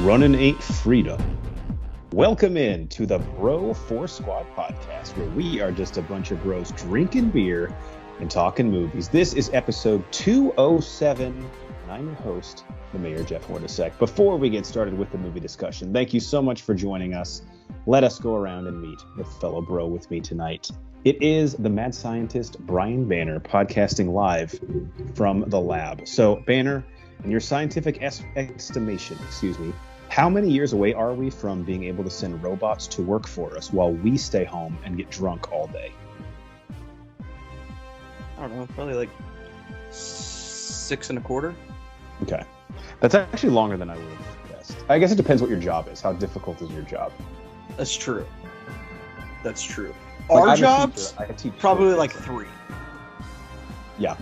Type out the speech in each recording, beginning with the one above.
Running ain't freedom. Welcome in to the Bro 4 Squad podcast, where we are just a bunch of bros drinking beer and talking movies. This is episode 207, and I'm your host, the Mayor Jeff Hornacek. Before we get started with the movie discussion, thank you so much for joining us. Let us go around and meet the fellow bro with me tonight. It is the mad scientist Brian Banner podcasting live from the lab. So, Banner, in your scientific estimation, how many years away are we from being able to send robots to work for us while we stay home and get drunk all day? I don't know, probably like 6 1/4. Okay. That's actually longer than I would have guessed. I guess it depends what your job is. How difficult is your job? That's true. Like, Our I'm jobs, I teach probably physics. like 3. Yeah.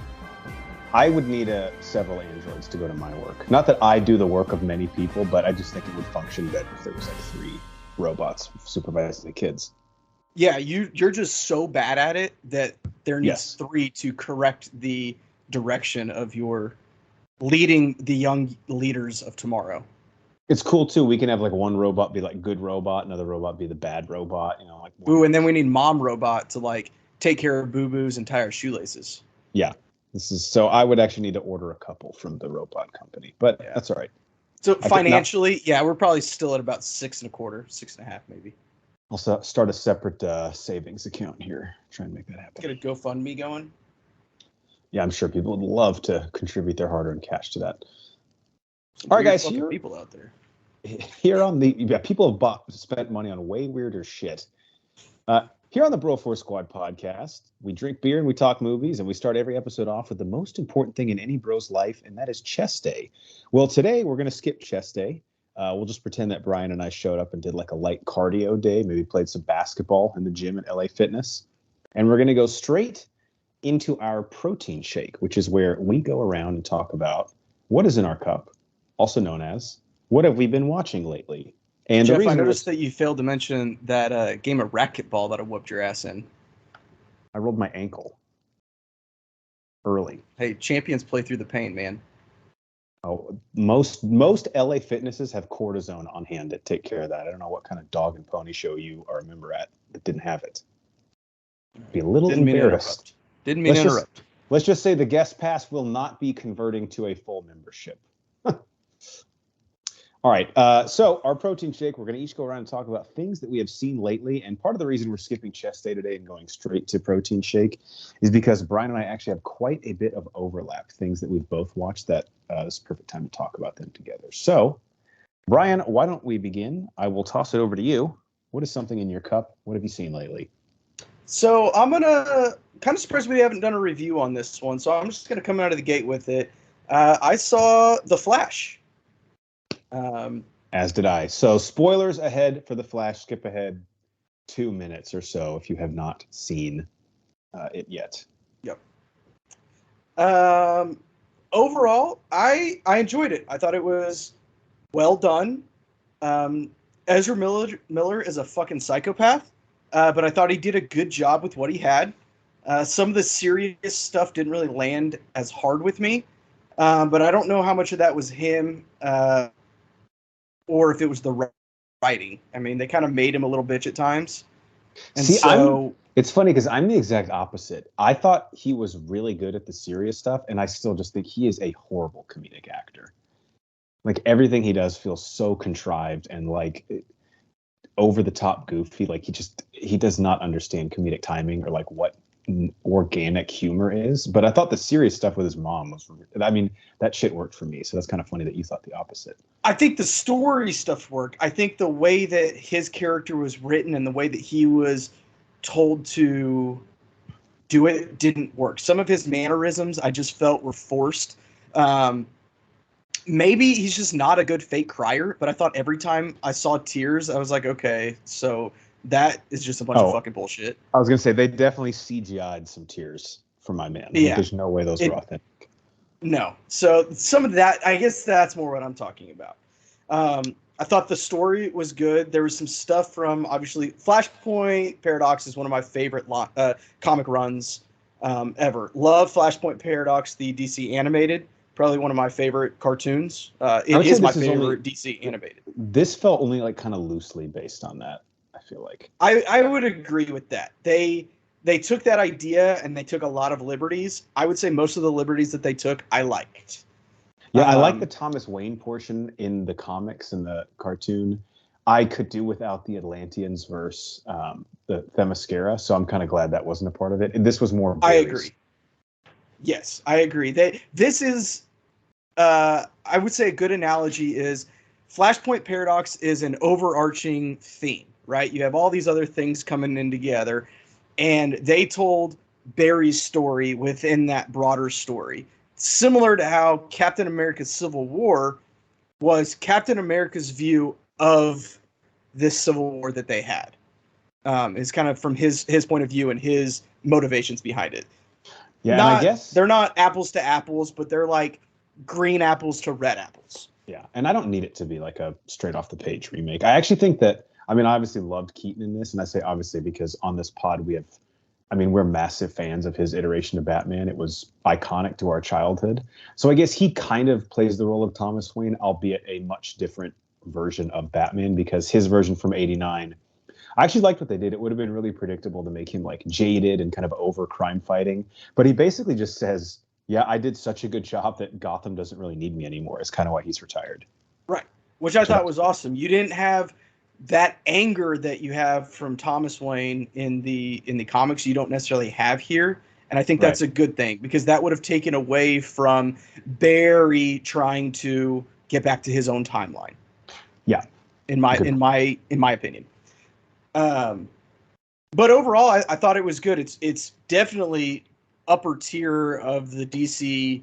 I would need several androids to go to my work. Not that I do the work of many people, but I just think it would function better if there was like 3 robots supervising the kids. Yeah, you're just so bad at it that there needs 3 to correct the direction of your leading the young leaders of tomorrow. It's cool too. We can have like one robot be like good robot, another robot be the bad robot. You know, like. Ooh, and then we need mom robot to like take care of boo-boos and tie our shoelaces. Yeah, so I would actually need to order a couple from the robot company, but that's all right. So financially, we're probably still at about 6 1/4, 6 1/2 maybe. I'll start a separate savings account here. Try and make that happen. Get a GoFundMe going. Yeah, I'm sure people would love to contribute their hard-earned cash to that. Some all right, guys. People out there. Here on people have spent money on way weirder shit. Here on the Bro 4 Squad podcast, we drink beer and we talk movies, and we start every episode off with the most important thing in any bro's life, and that is chest day. Well, today we're going to skip chest day. We'll just pretend that Brian and I showed up and did like a light cardio day, maybe played some basketball in the gym at LA Fitness. And we're going to go straight into our protein shake, which is where we go around and talk about what is in our cup, also known as what have we been watching lately. And Jeff, I noticed that you failed to mention that game of racquetball that I whooped your ass in. I rolled my ankle early. Hey, champions play through the pain, man. Oh, most LA Fitnesses have cortisone on hand to take care of that. I don't know what kind of dog and pony show you are a member at that didn't have it. Be a little embarrassed. Didn't mean to interrupt. Let's just say the guest pass will not be converting to a full membership. All right, so our protein shake, we're going to each go around and talk about things that we have seen lately. And part of the reason we're skipping chest day today and going straight to protein shake is because Brian and I actually have quite a bit of overlap, things that we've both watched that it's a perfect time to talk about them together. So, Brian, why don't we begin? I will toss it over to you. What is something in your cup? What have you seen lately? So I'm going to kind of surprised we haven't done a review on this one. So I'm just going to come out of the gate with it. I saw The Flash. As did I. So spoilers ahead for The Flash. Skip ahead 2 minutes or so if you have not seen it yet. Yep. Overall, I enjoyed it. I thought it was well done. Ezra Miller is a fucking psychopath, but I thought he did a good job with what he had. Some of the serious stuff didn't really land as hard with me, but I don't know how much of that was him or if it was the writing. I mean, they kind of made him a little bitch at times. And it's funny because I'm the exact opposite. I thought he was really good at the serious stuff, and I still just think he is a horrible comedic actor. Like, everything he does feels so contrived and like over the top goofy. Like, he does not understand comedic timing or like what organic humor is. But I thought the serious stuff with his mom that shit worked for me. So that's kind of funny that you thought the opposite. I think the story stuff worked. I think the way that his character was written and the way that he was told to do it didn't work. Some of his mannerisms I just felt were forced. Maybe he's just not a good fake crier, but I thought every time I saw tears, I was like, okay, so that is just a bunch of fucking bullshit. I was going to say, they definitely CGI'd some tears for my man. Yeah. There's no way those were authentic. No. So some of that, I guess that's more what I'm talking about. I thought the story was good. There was some stuff from, obviously, Flashpoint Paradox is one of my favorite comic runs ever. Love Flashpoint Paradox, the DC animated. Probably one of my favorite cartoons. It is my favorite DC animated. This felt only like kind of loosely based on that, I feel like. I would agree with that. They took that idea and they took a lot of liberties. I would say most of the liberties that they took, I liked. Yeah, I like the Thomas Wayne portion in the comics and the cartoon. I could do without the Atlanteans versus the Themyscira, so I'm kind of glad that wasn't a part of it. And this was more. I agree. Yes, I agree. This is, I would say, a good analogy is Flashpoint Paradox is an overarching theme, right? You have all these other things coming in together, and they told Barry's story within that broader story. Similar to how Captain America's Civil War was Captain America's view of this Civil War that they had. Is kind of from his point of view and his motivations behind it. Yeah, and I guess they're not apples to apples, but they're like green apples to red apples. Yeah, and I don't need it to be like a straight off the page remake. I actually think that, I mean, I obviously loved Keaton in this, and I say obviously because on this pod we're massive fans of his iteration of Batman. It was iconic to our childhood. So I guess he kind of plays the role of Thomas Wayne, albeit a much different version of Batman, because his version from '89, I actually liked what they did. It would have been really predictable to make him like jaded and kind of over crime fighting. But he basically just says, yeah, I did such a good job that Gotham doesn't really need me anymore. It's kind of why he's retired. Right. Which I thought was awesome. You didn't have that anger that you have from Thomas Wayne in the comics. You don't necessarily have here. And I think that's a good thing, because that would have taken away from Barry trying to get back to his own timeline. Yeah. In my opinion. But overall, I thought it was good. It's definitely upper tier of the DC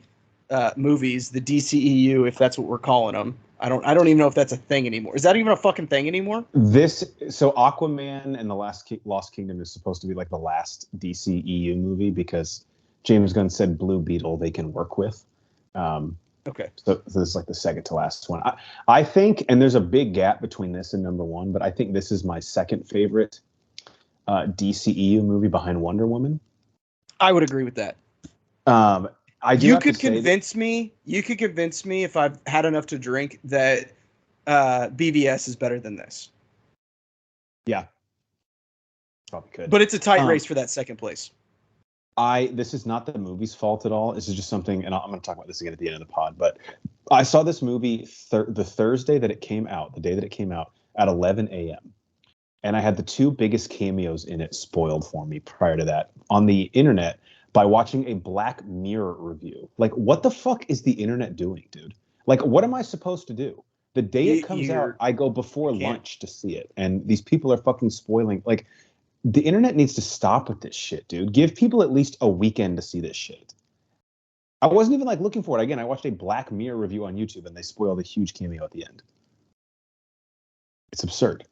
movies, the DCEU, if that's what we're calling them. I don't even know if that's a thing anymore. Is that even a fucking thing anymore? So Aquaman and the Lost Kingdom is supposed to be like the last DCEU movie, because James Gunn said Blue Beetle they can work with. Okay. So this is like the second to last one. I think, and there's a big gap between this and number one, but I think this is my second favorite DCEU movie behind Wonder Woman. I would agree with that. You could convince me if I've had enough to drink that BVS is better than this. Yeah, probably could. But it's a tight race for that second place. This is not the movie's fault at all. This is just something, and I'm going to talk about this again at the end of the pod. But I saw this movie the Thursday that it came out, the day that it came out, at 11 a.m. And I had the two biggest cameos in it spoiled for me prior to that on the internet by watching a Black Mirror review. Like, what the fuck is the internet doing, dude? Like, what am I supposed to do? The day it comes out, I go before lunch to see it. And these people are fucking spoiling. Like, the internet needs to stop with this shit, dude. Give people at least a weekend to see this shit. I wasn't even like looking for it. Again, I watched a Black Mirror review on YouTube and they spoiled a huge cameo at the end. It's absurd.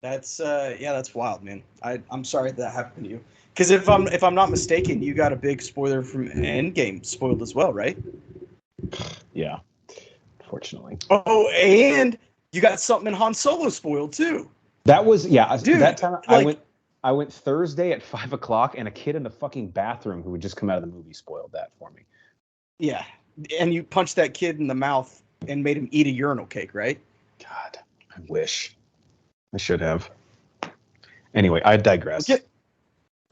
That's that's wild, man. I'm sorry that happened to you. Because if I'm not mistaken, you got a big spoiler from Endgame spoiled as well, right? Yeah, unfortunately. Oh, and you got something in Han Solo spoiled too. That was dude. That time like, I went Thursday at 5:00, and a kid in the fucking bathroom who had just come out of the movie spoiled that for me. Yeah, and you punched that kid in the mouth and made him eat a urinal cake, right? God, I wish. I should have. Anyway, I digress.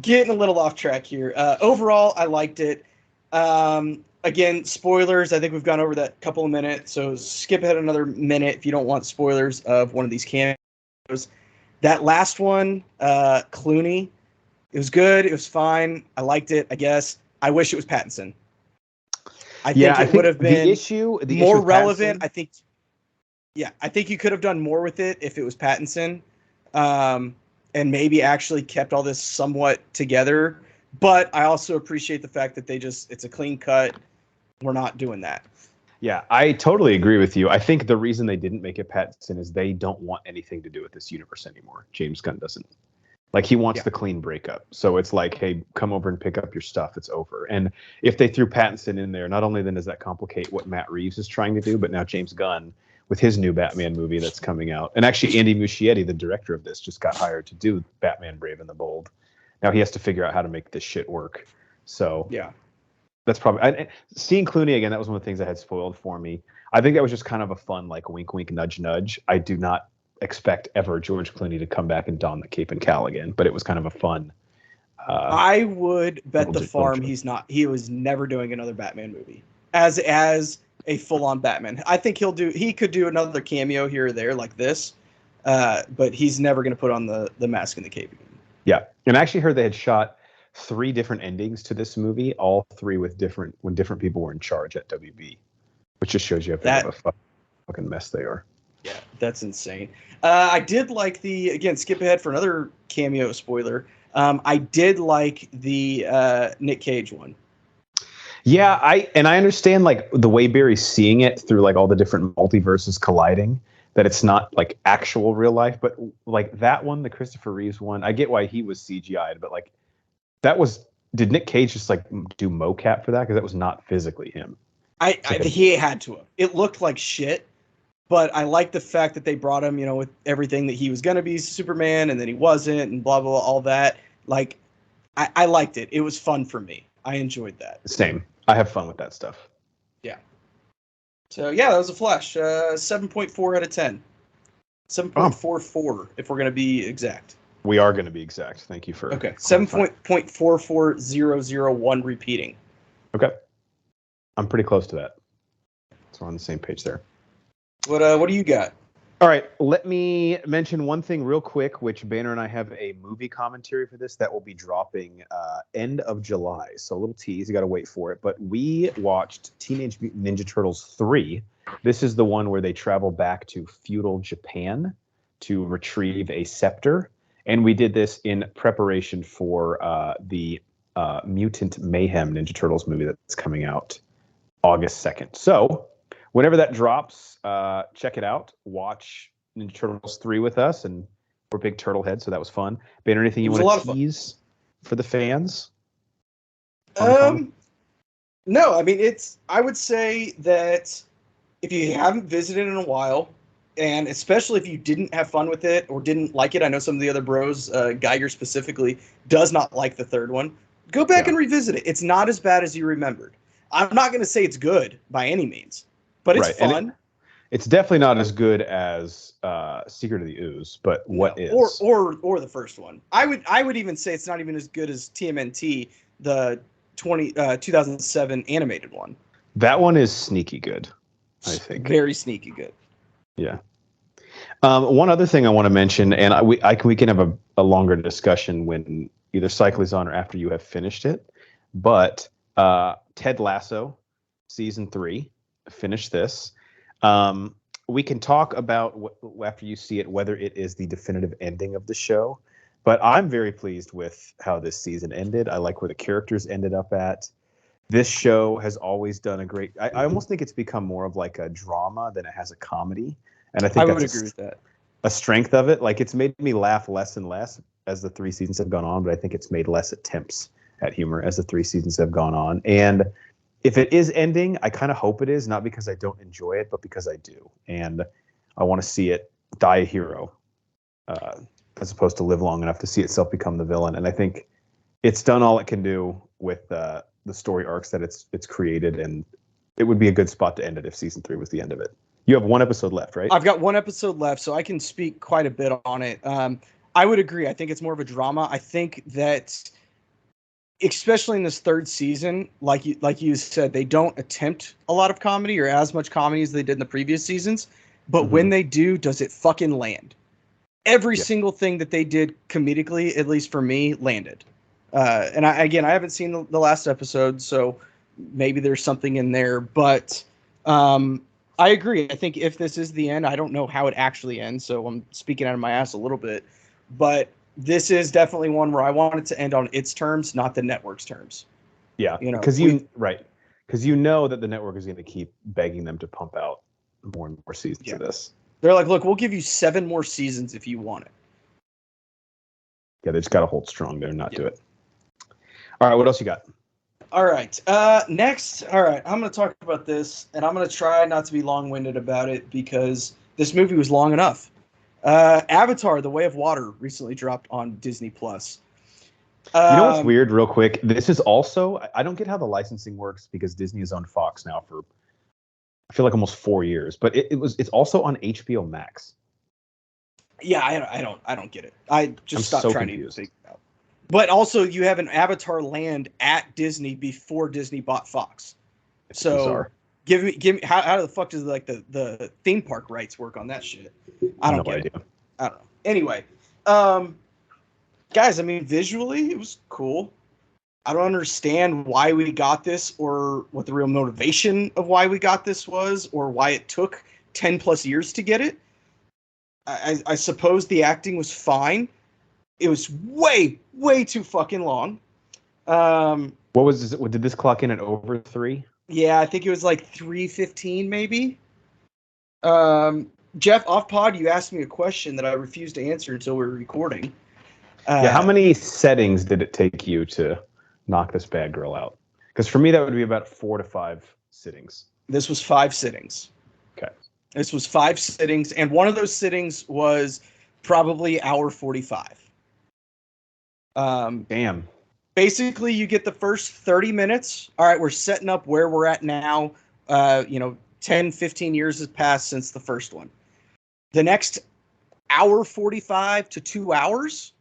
Getting a little off track here. Overall, I liked it. Again, spoilers. I think we've gone over that couple of minutes, so skip ahead another minute if you don't want spoilers of one of these cameos. That last one, Clooney, it was good. It was fine. I liked it, I guess. I wish it was Pattinson. I think it would have been more relevant. I think you could have done more with it if it was Pattinson. And maybe actually kept all this somewhat together. But I also appreciate the fact that it's a clean cut. We're not doing that. Yeah, I totally agree with you. I think the reason they didn't make it Pattinson is they don't want anything to do with this universe anymore. James Gunn doesn't. Like, he wants the clean breakup. So it's like, hey, come over and pick up your stuff. It's over. And if they threw Pattinson in there, not only then does that complicate what Matt Reeves is trying to do, but now James Gunn with his new Batman movie that's coming out. And actually, Andy Muschietti, the director of this, just got hired to do Batman Brave and the Bold. Now he has to figure out how to make this shit work. So yeah. That's probably seeing Clooney again. That was one of the things that had spoiled for me. I think that was just kind of a fun, like, wink, wink, nudge, nudge. I do not expect ever George Clooney to come back and don the cape and cowl again, but it was kind of a fun. I would bet the farm he's not. He was never doing another Batman movie as a full-on Batman. I think he could do another cameo here or there like this, but he's never going to put on the mask and the cape again. Yeah, and I actually heard they had shot 3 different endings to this movie, all 3 when different people were in charge at WB, which just shows you how big of a fucking mess they are. Yeah, that's insane. I did like again, skip ahead for another cameo spoiler. I did like the Nick Cage one. Yeah, I understand, like, the way Barry's seeing it through, like, all the different multiverses colliding, that it's not like actual real life, but like that one, the Christopher Reeves one, I get why he was CGI'd, but like did Nick Cage just like do mocap for that? Because that was not physically him. He had to have. It looked like shit, but I like the fact that they brought him, with everything that he was going to be Superman and then he wasn't and blah, blah, blah, all that. Like, I liked it. It was fun for me. I enjoyed that. Same. I have fun with that stuff. Yeah. So, yeah, that was a Flash. 7.4 out of 10. 7.44 if we're going to be exact. We are going to be exact. Thank you for... Okay, 7.44001 repeating. Okay. I'm pretty close to that. So we're on the same page there. What do you got? All right, let me mention one thing real quick, which Banner and I have a movie commentary for this that will be dropping end of July. So a little tease, you got to wait for it. But we watched Teenage Mutant Ninja Turtles 3. This is the one where they travel back to feudal Japan to retrieve a scepter. And we did this in preparation for the Mutant Mayhem Ninja Turtles movie that's coming out August 2nd. So whenever that drops, check it out. Watch Ninja Turtles 3 with us, and we're big turtle heads, so that was fun. Banner, anything you want to tease for the fans? No, I mean, I would say that if you haven't visited in a while, and especially if you didn't have fun with it or didn't like it, I know some of the other bros, Geiger specifically, does not like the third one. Go back and revisit it. It's not as bad as you remembered. I'm not going to say it's good by any means, but it's fun. It's definitely not as good as Secret of the Ooze, but what is? Or the first one. I would even say it's not even as good as TMNT, the 2007 animated one. That one is sneaky good, I think. Very sneaky good. Yeah. One other thing I want to mention, and we can have a longer discussion when either Cycle is on or after you have finished it, but Ted Lasso, season 3, finish this. We can talk about after you see it whether it is the definitive ending of the show, but I'm very pleased with how this season ended. I like where the characters ended up at. This show has always done a great... I almost think it's become more of like a drama than it has a comedy. And I think I would agree with that. A strength of it. Like, it's made me laugh less and less as the 3 seasons have gone on, but I think it's made less attempts at humor as the 3 seasons have gone on. And if it is ending, I kind of hope it is, not because I don't enjoy it, but because I do. And I want to see it die a hero as opposed to live long enough to see itself become the villain. And I think it's done all it can do with the story arcs that it's created, and it would be a good spot to end it if season 3 was the end of it. You have 1 episode left, right? I've got 1 episode left, so I can speak quite a bit on it. I would agree. I think it's more of a drama. I think that, especially in this 3rd season, like you said, they don't attempt a lot of comedy or as much comedy as they did in the previous seasons. But when they do, does it fucking land? Every single thing that they did comedically, at least for me, landed. And I haven't seen the last episode, so maybe there's something in there. But I agree. I think if this is the end, I don't know how it actually ends, so I'm speaking out of my ass a little bit. But this is definitely one where I want it to end on its terms, not the network's terms. Yeah, because you know that the network is going to keep begging them to pump out more and more seasons of this. They're like, look, we'll give you 7 more seasons if you want it. Yeah, they just got to hold strong there and not do it. All right, what else you got? All right. Next, I'm going to talk about this, and I'm going to try not to be long-winded about it because this movie was long enough. Avatar: The Way of Water recently dropped on Disney+. You know what's weird, real quick? This is also, I don't get how the licensing works because Disney has owned Fox now for, I feel like almost 4 years, but it's also on HBO Max. Yeah, I don't get it. I'm stopped trying confused. to figure it out. But also, you have an Avatar land at Disney before Disney bought Fox. It's bizarre. Give me how the fuck does like the theme park rights work on that shit? I don't get it. I don't know. Anyway, guys, I mean, visually it was cool. I don't understand why we got this or what the real motivation of why we got this was or why it took 10 plus years to get it. I suppose the acting was fine. It was way too fucking long. What was this? Did this clock in at over 3? Yeah, I think it was like 3:15 maybe. Jeff, off pod, you asked me a question that I refused to answer until we were recording. How many settings did it take you to knock this bad girl out? Because for me, that would be about 4 to 5 sittings. This was 5 sittings. Okay. This was 5 sittings, and one of those sittings was probably hour 45. Damn. Basically, you get the first 30 minutes. All right, we're setting up where we're at now. 10, 15 years has passed since the first one. The next hour 45 to 2 hours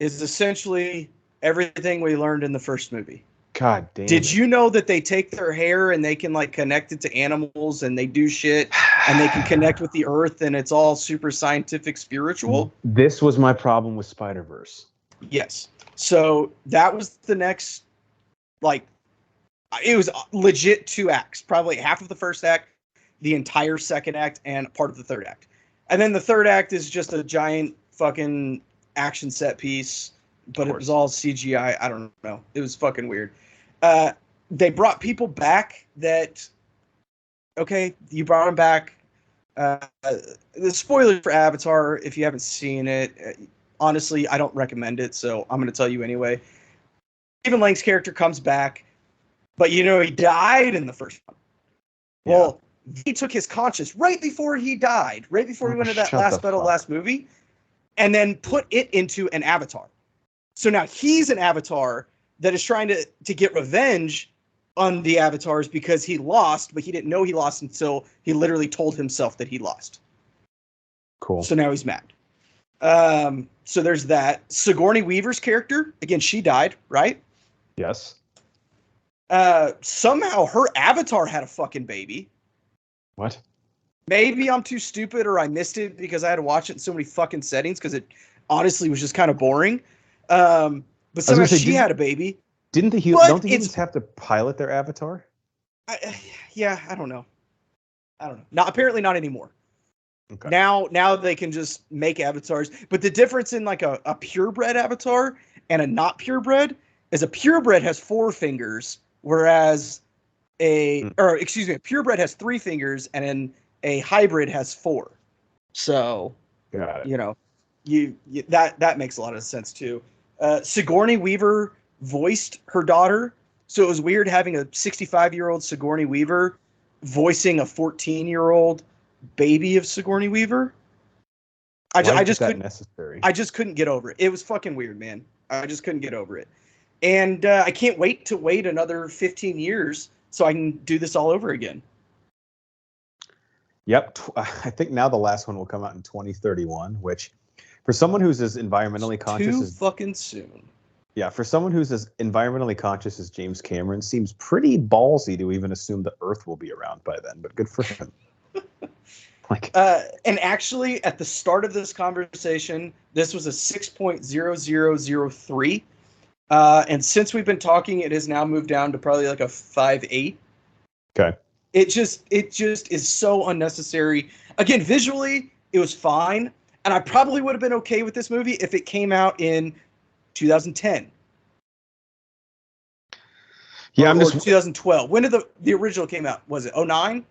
is essentially everything we learned in the first movie. God damn. Did you know that they take their hair and they can like connect it to animals and they do shit and they can connect with the earth and it's all super scientific spiritual? This was my problem with Spider-Verse. Yes. So that was the next, like, it was legit 2 acts, probably half of the first act, the entire second act, and part of the third act. And then the third act is just a giant fucking action set piece, but it was all CGI. I don't know. It was fucking weird. They brought people back that, okay, you brought them back. The spoiler for Avatar, if you haven't seen it, honestly, I don't recommend it, so I'm going to tell you anyway. Stephen Lang's character comes back, but he died in the first one. Yeah. Well, he took his conscience right before he died, right before he went into that last battle, last movie, and then put it into an avatar. So now he's an avatar that is trying to get revenge on the avatars because he lost, but he didn't know he lost until he literally told himself that he lost. Cool. So now he's mad. So there's that. Sigourney Weaver's character, again, she died, right? Yes. Somehow her avatar had a fucking baby. What? Maybe I'm too stupid or I missed it because I had to watch it in so many fucking settings because it honestly was just kind of boring. But somehow she had a baby. Don't the humans have to pilot their avatar? I don't know. Apparently not anymore. Okay. Now they can just make avatars. But the difference in like a purebred avatar and a not purebred is a purebred has 4 fingers, whereas a purebred has 3 fingers and a hybrid has 4. So, that makes a lot of sense too. Sigourney Weaver voiced her daughter, so it was weird having a 65-year-old Sigourney Weaver voicing a 14-year-old baby of Sigourney Weaver. I just couldn't get over it. It was fucking weird, man. I just couldn't get over it. And I can't wait to wait another 15 years so I can do this all over again. Yep. I think now the last one will come out in 2031, which for someone who's as environmentally conscious as fucking soon. Yeah, for someone who's as environmentally conscious as James Cameron, seems pretty ballsy to even assume the Earth will be around by then, but good for him. And actually, at the start of this conversation, this was a 6.0003. And since we've been talking, it has now moved down to probably like a 5.8. Okay. It just is so unnecessary. Again, visually, it was fine. And I probably would have been okay with this movie if it came out in 2010. Yeah, or 2012. When did the original came out? Was it 2009?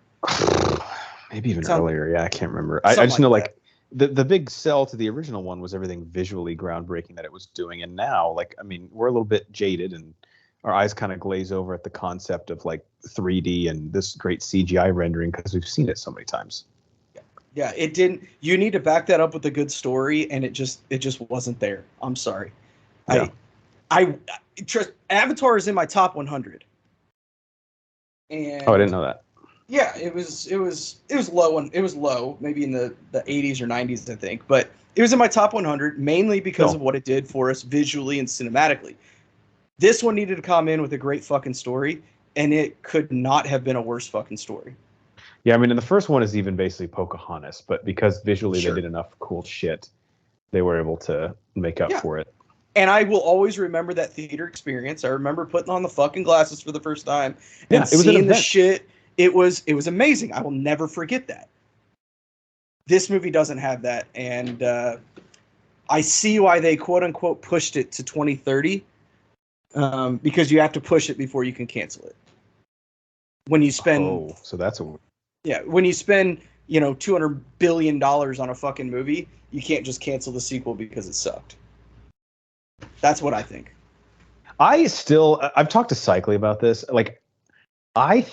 Maybe even earlier. Yeah, I can't remember. I just know like the big sell to the original one was everything visually groundbreaking that it was doing. And now, we're a little bit jaded and our eyes kind of glaze over at the concept of like 3D and this great CGI rendering because we've seen it so many times. Yeah, it didn't. You need to back that up with a good story, and it just wasn't there. I'm sorry. Yeah. I trust Avatar is in my top 100. And Oh, I didn't know that. yeah, it was low, and it was low, maybe in the 80s or 90s, I think, but it was in my top 100 mainly because of what it did for us visually and cinematically. This one needed to come in with a great fucking story, and it could not have been a worse fucking story. Yeah, I mean, and the first one is even basically Pocahontas, but because visually Sure. they did enough cool shit, they were able to make up for it. And I will always remember that theater experience. I remember putting on the fucking glasses for the first time and seeing the shit. It was amazing. I will never forget that. This movie doesn't have that, and I see why they quote unquote pushed it to 2030, because you have to push it before you can cancel it. When you spend, so that's when you spend $200 billion on a fucking movie, you can't just cancel the sequel because it sucked. That's what I think. I've talked to Cycly about this. Like, I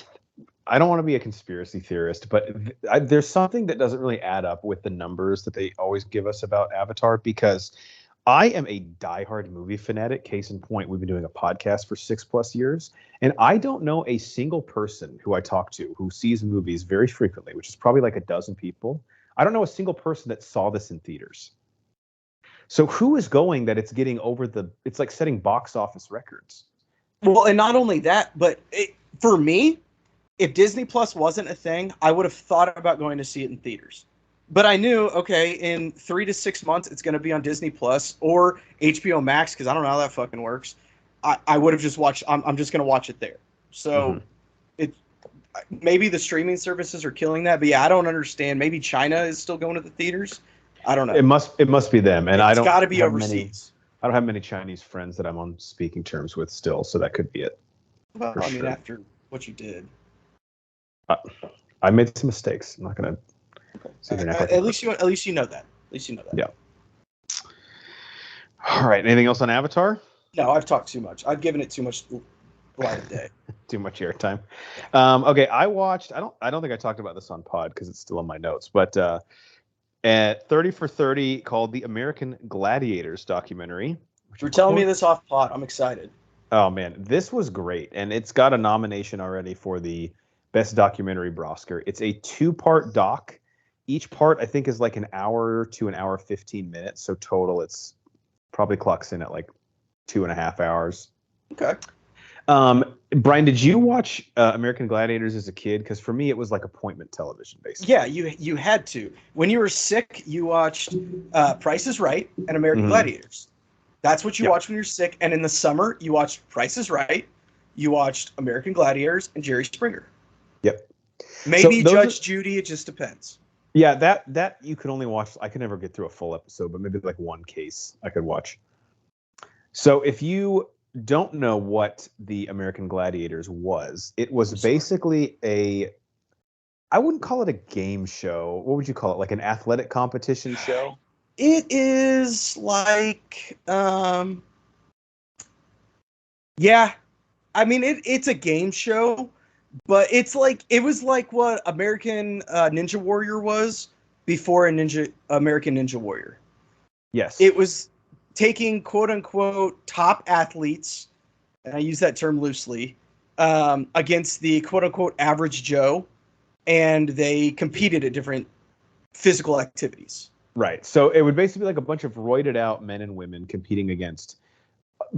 don't want to be a conspiracy theorist, but there's something that doesn't really add up with the numbers that they always give us about Avatar, because I am a diehard movie fanatic. Case in point, we've been doing a podcast for 6+ years, and I don't know a single person who I talk to who sees movies very frequently, which is probably like a dozen people. I don't know a single person that saw this in theaters. So who is going that it's getting it's like setting box office records. Well, and not only that, but for me, if Disney Plus wasn't a thing, I would have thought about going to see it in theaters. But I knew, okay, in 3 to 6 months, it's going to be on Disney Plus or HBO Max, because I don't know how that fucking works. I would have just watched, I'm just going to watch it there. So maybe the streaming services are killing that, but yeah, I don't understand. Maybe China is still going to the theaters. I don't know. It must be them, and it's got to be overseas. I don't have many Chinese friends that I'm on speaking terms with still, so that could be it. Well, I mean, after what you did, I made some mistakes. I'm not gonna. At least you know that. At least you know that. Yeah. All right. Anything else on Avatar? No, I've talked too much. I've given it too much light of day. Too much airtime. Okay, I watched. I don't think I talked about this on pod because it's still on my notes, but. At 30 for 30, called the American Gladiators documentary. You're telling me this off pod. I'm excited. Oh, man. This was great. And it's got a nomination already for the Best Documentary Brosker. It's a 2-part doc. Each part, I think, is like an hour to an hour 15 minutes. So total, it's probably clocks in at like 2.5 hours. Okay. Brian, did you watch American Gladiators as a kid? Because for me, it was like appointment television, basically. Yeah, you had to. When you were sick, you watched Price is Right and American Gladiators. That's what you watched when you're sick. And in the summer, you watched Price is Right. You watched American Gladiators and Jerry Springer. Yep. Maybe Judge Judy. It just depends. Yeah, that you could only watch. I could never get through a full episode, but maybe like one case I could watch. So if you don't know what the American Gladiators was, it was basically I wouldn't call it a game show. What would you call it? Like an athletic competition show? It is like, yeah. I mean, it's a game show, but it was like what American Ninja Warrior was before American Ninja Warrior. Yes. It was taking quote unquote top athletes, and I use that term loosely, against the quote unquote average Joe, and they competed at different physical activities. Right. So it would basically be like a bunch of roided out men and women competing against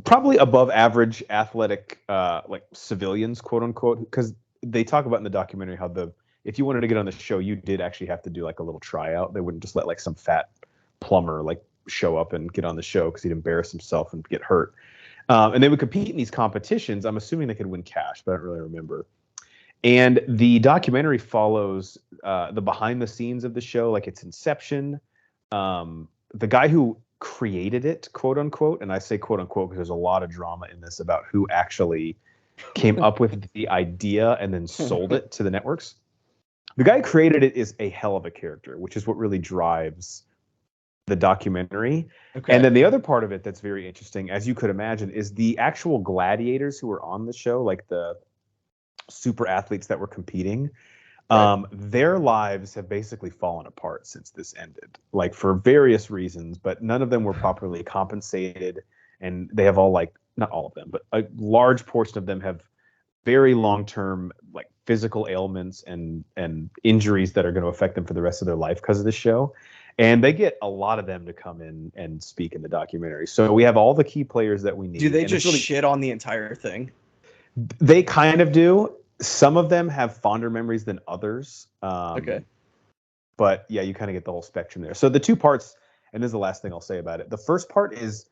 probably above average athletic like civilians, quote unquote, because they talk about in the documentary how if you wanted to get on the show, you did actually have to do like a little tryout. They wouldn't just let like some fat plumber like show up and get on the show because he'd embarrass himself and get hurt. And they would compete in these competitions. I'm assuming they could win cash, but I don't really remember. And the documentary follows the behind the scenes of the show, like its inception. The guy who created it, quote unquote, and I say quote unquote because there's a lot of drama in this about who actually came up with the idea and then sold it to the networks. The guy who created it is a hell of a character, which is what really drives the documentary. Okay. And then the other part of it that's very interesting, as you could imagine, is the actual gladiators who were on the show, like the super athletes that were competing. Right. Their lives have basically fallen apart since this ended, like for various reasons, but none of them were properly compensated, and they have all like not all of them, but a large portion of them have very long-term like physical ailments and injuries that are going to affect them for the rest of their life because of this show. And they get a lot of them to come in and speak in the documentary. So we have all the key players that we need. Do they just shit on the entire thing? They kind of do. Some of them have fonder memories than others. Okay. But yeah, you kind of get the whole spectrum there. So the two parts, and this is the last thing I'll say about it. The first part is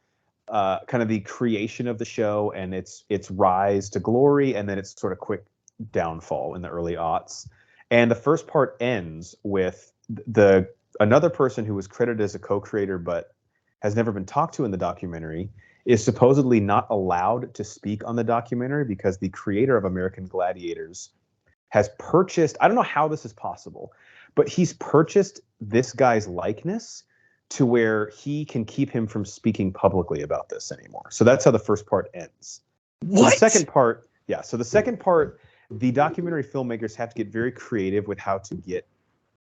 kind of the creation of the show and its rise to glory, and then its sort of quick downfall in the early aughts. And the first part ends with another person who was credited as a co-creator but has never been talked to in the documentary is supposedly not allowed to speak on the documentary because the creator of American Gladiators has purchased, I don't know how this is possible, but he's purchased this guy's likeness to where he can keep him from speaking publicly about this anymore. So that's how the first part ends. What? So the second part, yeah. So the second part, the documentary filmmakers have to get very creative with how to get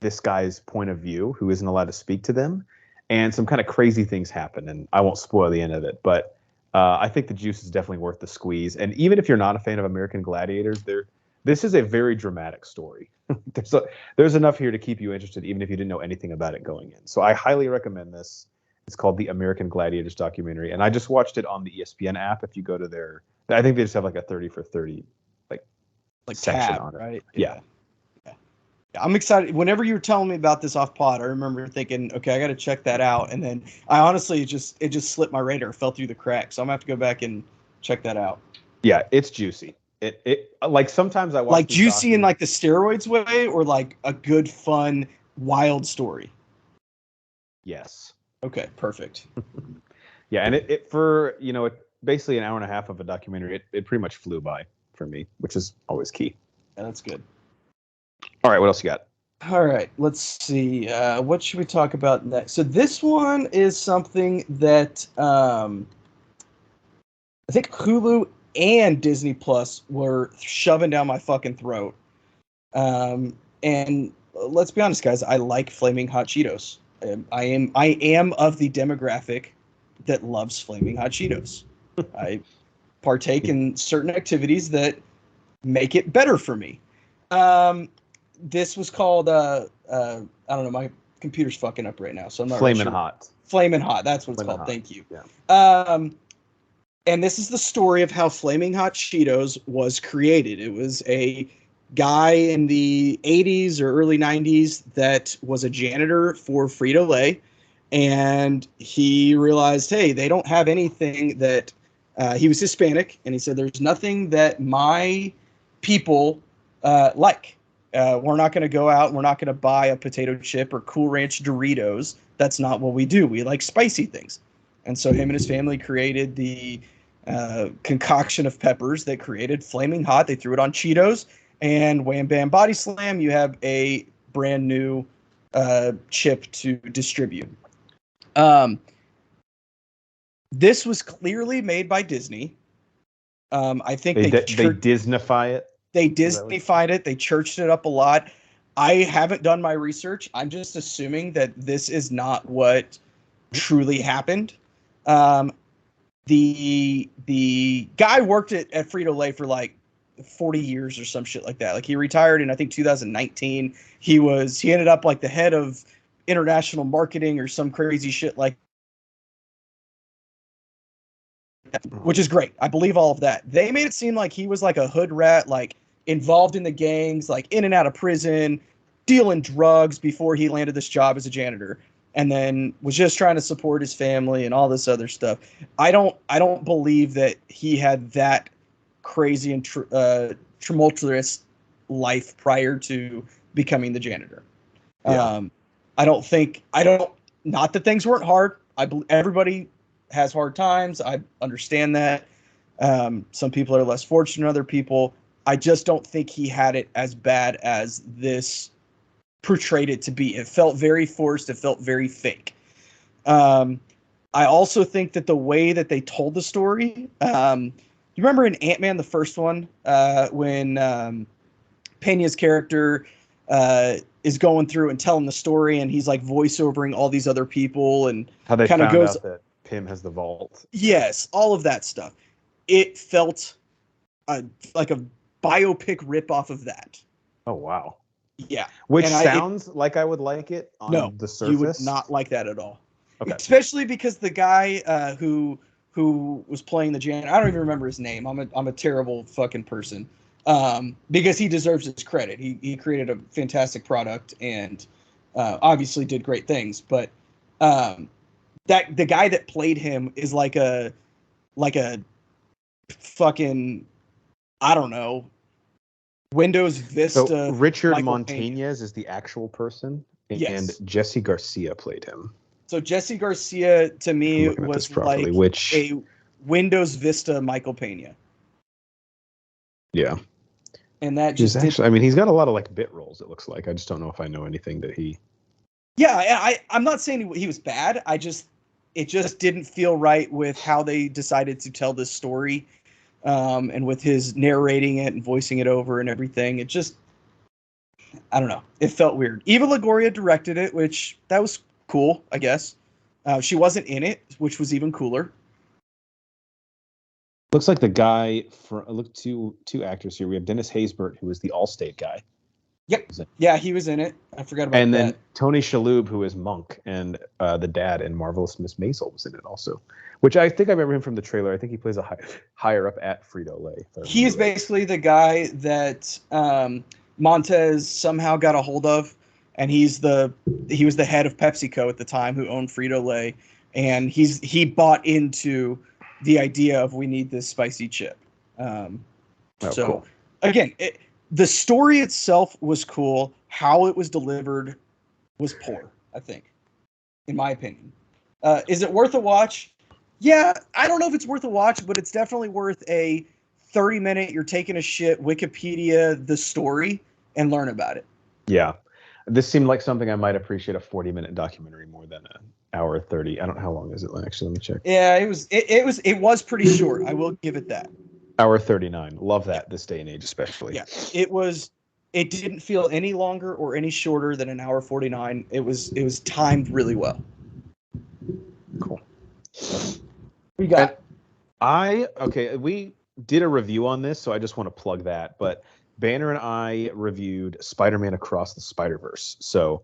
this guy's point of view, who isn't allowed to speak to them, and some kind of crazy things happen. And I won't spoil the end of it, but I think the juice is definitely worth the squeeze. And even if you're not a fan of American Gladiators, this is a very dramatic story. There's enough here to keep you interested, even if you didn't know anything about it going in. So I highly recommend this. It's called the American Gladiators documentary, and I just watched it on the ESPN app. If you go to their, I think they just have like a 30 for 30 like section tab on it. Right? Yeah. I'm excited. Whenever you were telling me about this off pod, I remember thinking, okay, I got to check that out. And then I honestly, it just slipped my radar, fell through the cracks. So I'm gonna have to go back and check that out. Yeah, it's juicy. It like sometimes I watch like juicy in like the steroids way, or like a good, fun, wild story. Yes. Okay, perfect. Yeah, and it for basically an hour and a half of a documentary, it pretty much flew by for me, which is always key. Yeah, that's good. All right, what else you got? All right, let's see. What should we talk about next? So this one is something that I think Hulu and Disney Plus were shoving down my fucking throat. And let's be honest, guys, I like Flaming Hot Cheetos. I am of the demographic that loves Flaming Hot Cheetos. I partake in certain activities that make it better for me. This was called I don't know, my computer's fucking up right now, so I'm not Flamin' really sure. Hot. Flamin' Hot, that's what it's Flamin' called. Hot. Thank you. Yeah. And this is the story of how Flaming Hot Cheetos was created. It was a guy in the 80s or early 90s that was a janitor for Frito-Lay, and he realized, hey, they don't have anything that he was Hispanic, and he said, there's nothing that my people like. We're not going to go out and we're not going to buy a potato chip or Cool Ranch Doritos. That's not what we do. We like spicy things. And so him and his family created the concoction of peppers that created Flaming Hot. They threw it on Cheetos, and wham, bam, body slam, you have a brand new chip to distribute. This was clearly made by Disney. I think they Disneyfy it. They Disneyfied it. They churched it up a lot. I haven't done my research. I'm just assuming that this is not what truly happened. The guy worked at Frito-Lay for like 40 years or some shit like that. Like he retired in I think 2019. He ended up like the head of international marketing or some crazy shit like that, which is great. I believe all of that. They made it seem like he was like a hood rat, like involved in the gangs, like in and out of prison, dealing drugs before he landed this job as a janitor, and then was just trying to support his family and all this other stuff. I don't believe that he had that crazy and tumultuous life prior to becoming the janitor. Yeah. Not that things weren't hard. Everybody has hard times. I understand that. Some people are less fortunate than other people. I just don't think he had it as bad as this portrayed it to be. It felt very forced. It felt very fake. I also think that the way that they told the story, you remember in Ant-Man, the first one, when Pena's character is going through and telling the story, and he's like voiceovering all these other people, and how they kind of found goes out that Pym has the vault. Yes, all of that stuff. it felt like a biopic ripoff of that. Oh wow. Yeah. Which sounds like I would like it on the surface. You would not like that at all. Okay. Especially because the guy who was playing the janitor, I don't even remember his name. I'm a terrible fucking person. Because he deserves his credit. He created a fantastic product and obviously did great things. But that the guy that played him is like a fucking, I don't know, Windows Vista. So Richard Michael Montañez is the actual person, Yes. and Jesse Garcia played him. So Jesse Garcia to me was like a Windows Vista Michael Pena. Yeah. And that just actually, I mean, he's got a lot of like bit roles, it looks like. I just don't know if I know anything that he. Yeah, I'm not saying he was bad. It just didn't feel right with how they decided to tell this story, and with his narrating it and voicing it over and everything. It just, I don't know. It felt weird. Eva Longoria directed it, which that was cool, I guess. She wasn't in it, which was even cooler. Looks like the guy look two actors here. We have Dennis Haysbert, who is the Allstate guy. Yep. Yeah, he was in it. I forgot about that. And then Tony Shalhoub, who is Monk, and the dad in Marvelous Miss Maisel was in it also. Which I think I remember him from the trailer. I think he plays a higher up at Frito-Lay. He is basically the guy that Montez somehow got a hold of, and he was the head of PepsiCo at the time, who owned Frito-Lay, and he bought into the idea of we need this spicy chip. Cool. Again, the story itself was cool. How it was delivered was poor, I think, in my opinion. Is it worth a watch? Yeah, I don't know if it's worth a watch, but it's definitely worth a 30-minute, you're taking a shit, Wikipedia the story, and learn about it. Yeah. This seemed like something I might appreciate a 40-minute documentary more than an hour 30. I don't know how long is it, actually. Let me check. Yeah, it was pretty short. I will give it that. Hour 39. Love that this day and age, especially. Yeah, it didn't feel any longer or any shorter than an hour 49. It was timed really well. Cool. We got. We did a review on this, so I just want to plug that. But Banner and I reviewed Spider-Man Across the Spider-Verse. So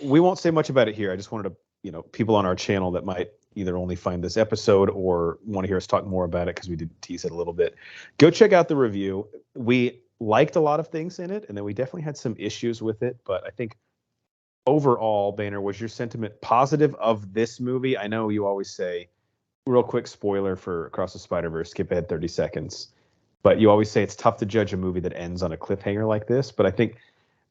we won't say much about it here. I just wanted to, people on our channel that might either only find this episode or want to hear us talk more about it because we did tease it a little bit. Go check out the review. We liked a lot of things in it, and then we definitely had some issues with it. But I think overall, Banner, was your sentiment positive of this movie? I know you always say, real quick spoiler for Across the Spider-Verse, skip ahead 30 seconds. But you always say it's tough to judge a movie that ends on a cliffhanger like this. But I think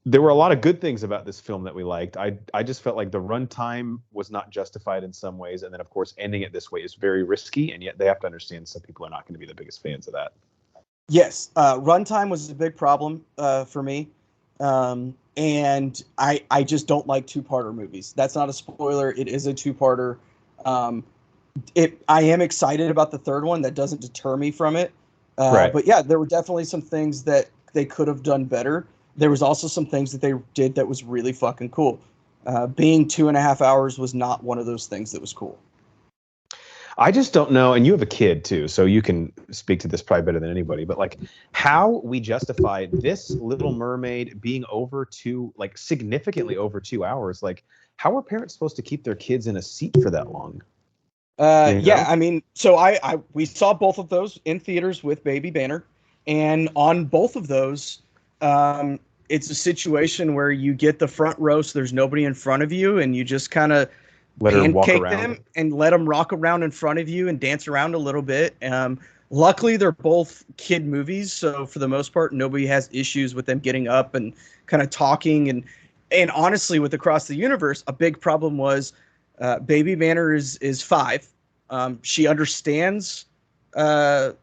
there were a lot of good things about this film that we liked. I just felt like the runtime was not justified in some ways. And then, of course, ending it this way is very risky. And yet they have to understand some people are not going to be the biggest fans of that. Yes. Runtime was a big problem for me. And I just don't like two-parter movies. That's not a spoiler. It is a two-parter. I am excited about the third one. That doesn't deter me from it. Right. But yeah, there were definitely some things that they could have done better. There was also some things that they did that was really fucking cool. Being 2.5 hours was not one of those things that was cool. I just don't know, and you have a kid too, so you can speak to this probably better than anybody, but like how we justify this Little Mermaid being significantly over 2 hours. Like, how are parents supposed to keep their kids in a seat for that long? Yeah, I mean, so we saw both of those in theaters with Baby Banner, and on both of those, it's a situation where you get the front row, so there's nobody in front of you, and you just kind of pancake them and let them rock around in front of you and dance around a little bit. Luckily, they're both kid movies, so for the most part, nobody has issues with them getting up and kind of talking. And honestly, with Across the Universe, a big problem was Baby Banner is 5. She understands Into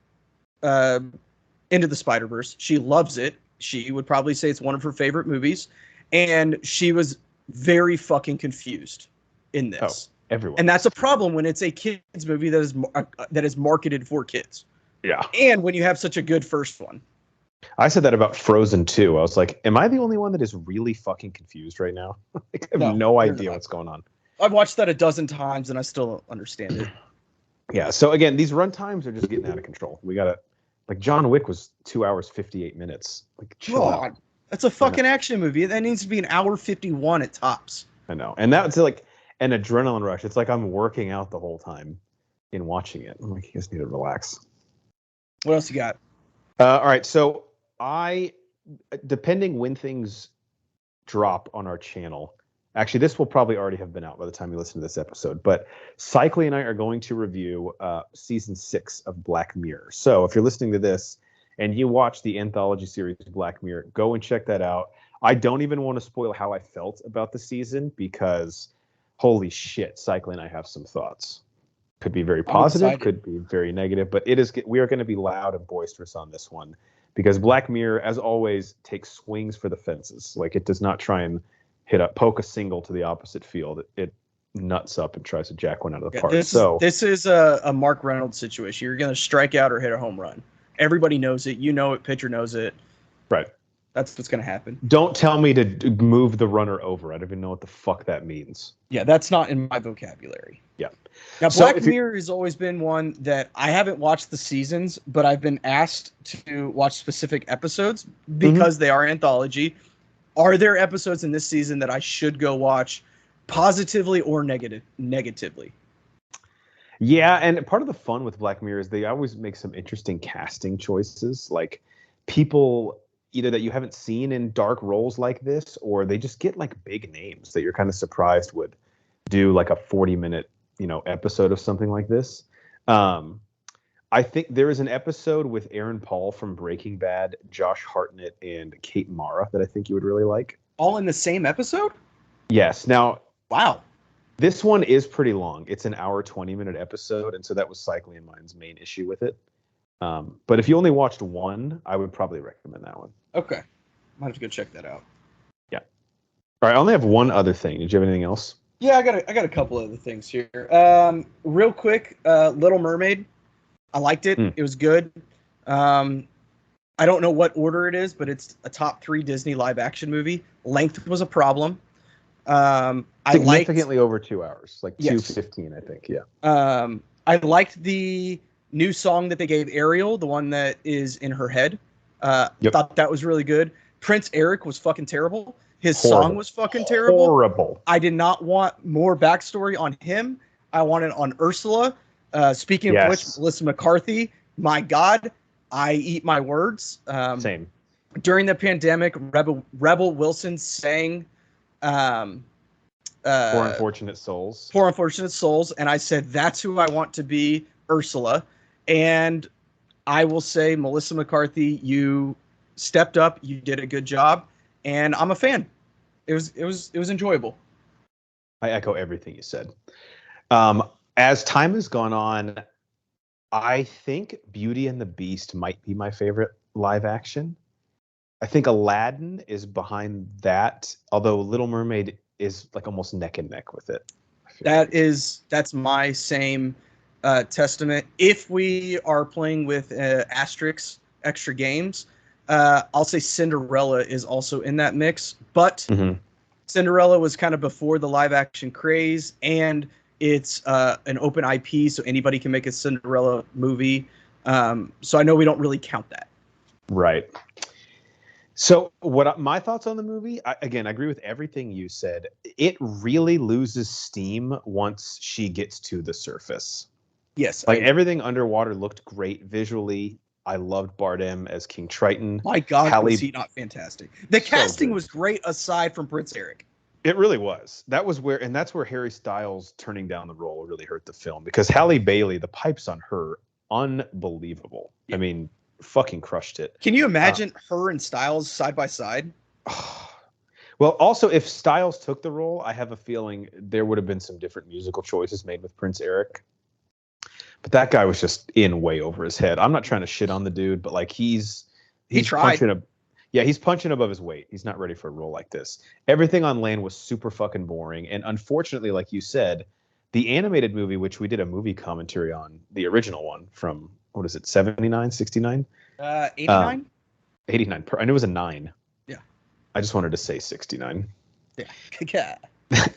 the Spider-Verse. She loves it. She would probably say it's one of her favorite movies. And she was very fucking confused in this. Oh, everyone. And that's a problem when it's a kids movie that is marketed for kids. Yeah. And when you have such a good first one. I said that about Frozen 2. I was like, am I the only one that is really fucking confused right now? I have no idea what's going on. I've watched that a dozen times and I still don't understand it. Yeah. So again, these run times are just getting out of control. We gotta like John Wick was 2 hours 58 minutes. Like chill out. God, that's a fucking action movie. That needs to be an hour 51 at tops. I know. And that's like an adrenaline rush. It's like I'm working out the whole time in watching it. I'm like, you guys need to relax. What else you got? All right. So depending when things drop on our channel, actually, this will probably already have been out by the time you listen to this episode, but Cycly and I are going to review season 6 of Black Mirror. So if you're listening to this and you watch the anthology series Black Mirror, go and check that out. I don't even want to spoil how I felt about the season because holy shit, Cycly and I have some thoughts. Could be very positive, could be very negative, but we are going to be loud and boisterous on this one because Black Mirror, as always, takes swings for the fences. Like it does not try and poke a single to the opposite field. It nuts up and tries to jack one out of the park. This is a Mark Reynolds situation. You're going to strike out or hit a home run. Everybody knows it. You know it. Pitcher knows it. Right. That's what's going to happen. Don't tell me to move the runner over. I don't even know what the fuck that means. Yeah, that's not in my vocabulary. Yeah. Now, Black Mirror has always been one that I haven't watched the seasons, but I've been asked to watch specific episodes because they are anthology. Are there episodes in this season that I should go watch positively or negatively? Yeah, and part of the fun with Black Mirror is they always make some interesting casting choices. Like people either that you haven't seen in dark roles like this, or they just get like big names that you're kind of surprised would do like a 40-minute, episode of something like this. I think there is an episode with Aaron Paul from Breaking Bad, Josh Hartnett, and Kate Mara that I think you would really like. All in the same episode? Yes. Now, wow. This one is pretty long. It's an hour, 20-minute episode, and so that was Cycly and mine's main issue with it. But if you only watched one, I would probably recommend that one. Okay. Might have to go check that out. Yeah. All right, I only have one other thing. Did you have anything else? Yeah, I got a couple other things here. Real quick, Little Mermaid. I liked it. It was good. I don't know what order it is, but it's a top 3 Disney live action movie. Length was a problem. Significantly over 2 hours, like 2:15, I think. Yeah. I liked the new song that they gave Ariel, the one that is in her head. Thought that was really good. Prince Eric was fucking terrible. His song was fucking terrible. Horrible. I did not want more backstory on him. I wanted on Ursula. Speaking of which, Melissa McCarthy, my God, I eat my words. Same. During the pandemic, Rebel Wilson sang Poor Unfortunate Souls. Poor Unfortunate Souls. And I said, that's who I want to be, Ursula. And I will say, Melissa McCarthy, you stepped up. You did a good job. And I'm a fan. It was enjoyable. I echo everything you said. As time has gone on, I think Beauty and the Beast might be my favorite live action. I think Aladdin is behind that, although Little Mermaid is like almost neck and neck with it. That's my same testament. If we are playing with asterisks, extra games, I'll say Cinderella is also in that mix, but Cinderella was kind of before the live action craze, and it's an open IP, so anybody can make a Cinderella movie. So I know we don't really count that. Right. So my thoughts on the movie, I agree with everything you said. It really loses steam once she gets to the surface. Yes. Like everything underwater looked great visually. I loved Bardem as King Triton. My God, was he not fantastic? The casting was great aside from Prince Eric. It really was. That's where Harry Styles turning down the role really hurt the film, because Halle Bailey, the pipes on her, unbelievable. Yeah. I mean, fucking crushed it. Can you imagine her and Styles side by side? Well, also, if Styles took the role, I have a feeling there would have been some different musical choices made with Prince Eric. But that guy was just in way over his head. I'm not trying to shit on the dude, but like he tried. He's punching above his weight. He's not ready for a role like this. Everything on Land was super fucking boring. And unfortunately, like you said, the animated movie, which we did a movie commentary on, the original one from, what is it, 79, 69? 89? 89. I knew it was a 9. Yeah. I just wanted to say 69. Yeah.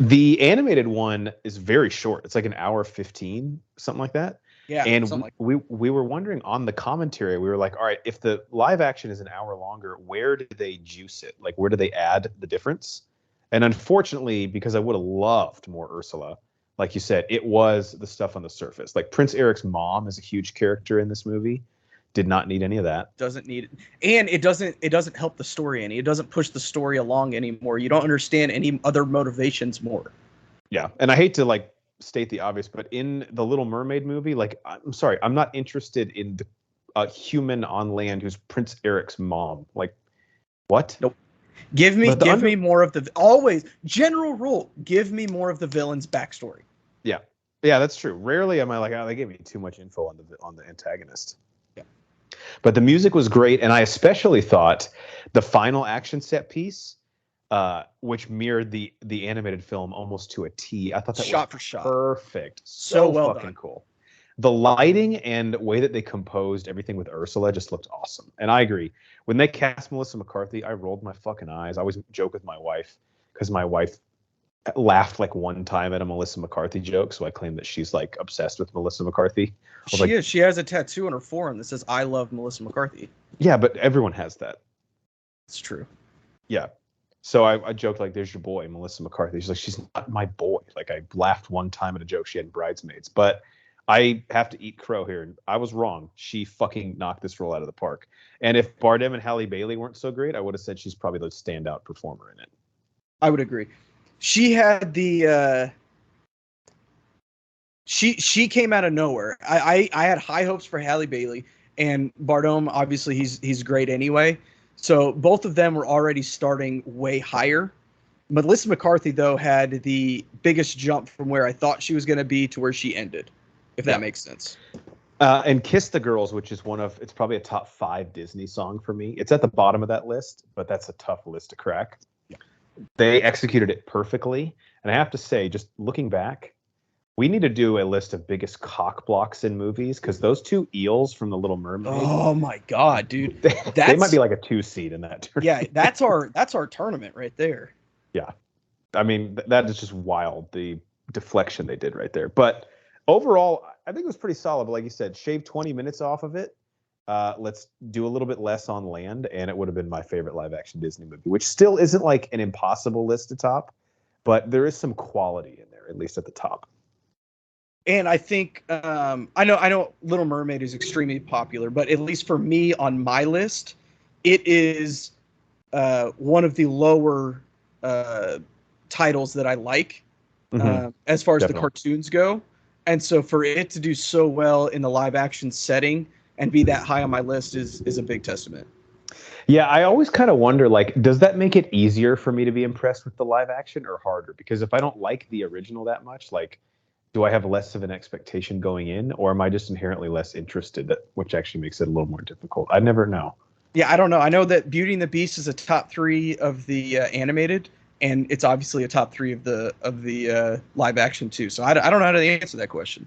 The animated one is very short. It's like an hour 15, something like that. Yeah, And something like we were wondering on the commentary, we were like, all right, if the live action is an hour longer, where do they juice it? Like, where do they add the difference? And unfortunately, because I would have loved more Ursula, like you said, it was the stuff on the surface. Like Prince Eric's mom is a huge character in this movie. Did not need any of that. doesn't need it, and it doesn't help the story any. It doesn't push the story along anymore. You don't understand any other motivations more. Yeah, and I hate to like state the obvious, but in the Little Mermaid movie, like I'm sorry, I'm not interested in the human on land who's Prince Eric's mom. Like, what? Nope. Give me But the me more of the always general rule. Give me more of the villain's backstory. Yeah, yeah, that's true. Rarely am I like, oh, they gave me too much info on the antagonist. Yeah. But the music was great, and I especially thought the final action set piece, which mirrored the animated film almost to a T. I thought that Shot was for shot. perfect. So well fucking done. cool. The lighting and way that they composed everything with Ursula just looked awesome. And I agree. When they cast Melissa McCarthy, I rolled my fucking eyes. I always joke with my wife because my wife laughed like one time at a Melissa McCarthy joke, so I claim that she's like obsessed with Melissa McCarthy. She is. She has a tattoo on her forearm that says "I love Melissa McCarthy." Yeah, but everyone has that. It's true. Yeah. So I joked like, "There's your boy, Melissa McCarthy." She's like, "She's not my boy." Like I laughed one time at a joke she had in Bridesmaids, but I have to eat crow here. And I was wrong. She fucking knocked this role out of the park. And if Bardem and Halle Bailey weren't so great, I would have said she's probably the standout performer in it. I would agree. She had the she came out of nowhere. I had high hopes for Halle Bailey, and Bardem, obviously he's great anyway. So both of them were already starting way higher. Melissa McCarthy though had the biggest jump from where I thought she was going to be to where she ended, if that makes sense. And Kiss the Girls, which is it's probably a top 5 Disney song for me. It's at the bottom of that list, but that's a tough list to crack. Yeah. They executed it perfectly. And I have to say, just looking back, we need to do a list of biggest cock blocks in movies, because those two eels from The Little Mermaid. Oh my god, dude. They might be like a 2 seed in that tournament. Yeah, that's our tournament right there. Yeah. I mean, that is just wild, the deflection they did right there. But overall, I think it was pretty solid. But like you said, shave 20 minutes off of it. Let's do a little bit less on land, and it would have been my favorite live action Disney movie, which still isn't like an impossible list to top, but there is some quality in there, at least at the top. And I think I know Little Mermaid is extremely popular, but at least for me on my list, it is one of the lower titles that I like as far as Definitely. the cartoons go. And so for it to do so well in the live action setting and be that high on my list is a big testament. Yeah, I always kind of wonder, like, does that make it easier for me to be impressed with the live action or harder? Because if I don't like the original that much, like, do I have less of an expectation going in, or am I just inherently less interested, which actually makes it a little more difficult? I never know. Yeah, I don't know. I know that Beauty and the Beast is a top 3 of the animated, and it's obviously a top 3 of the live action too. So I don't know how to answer that question.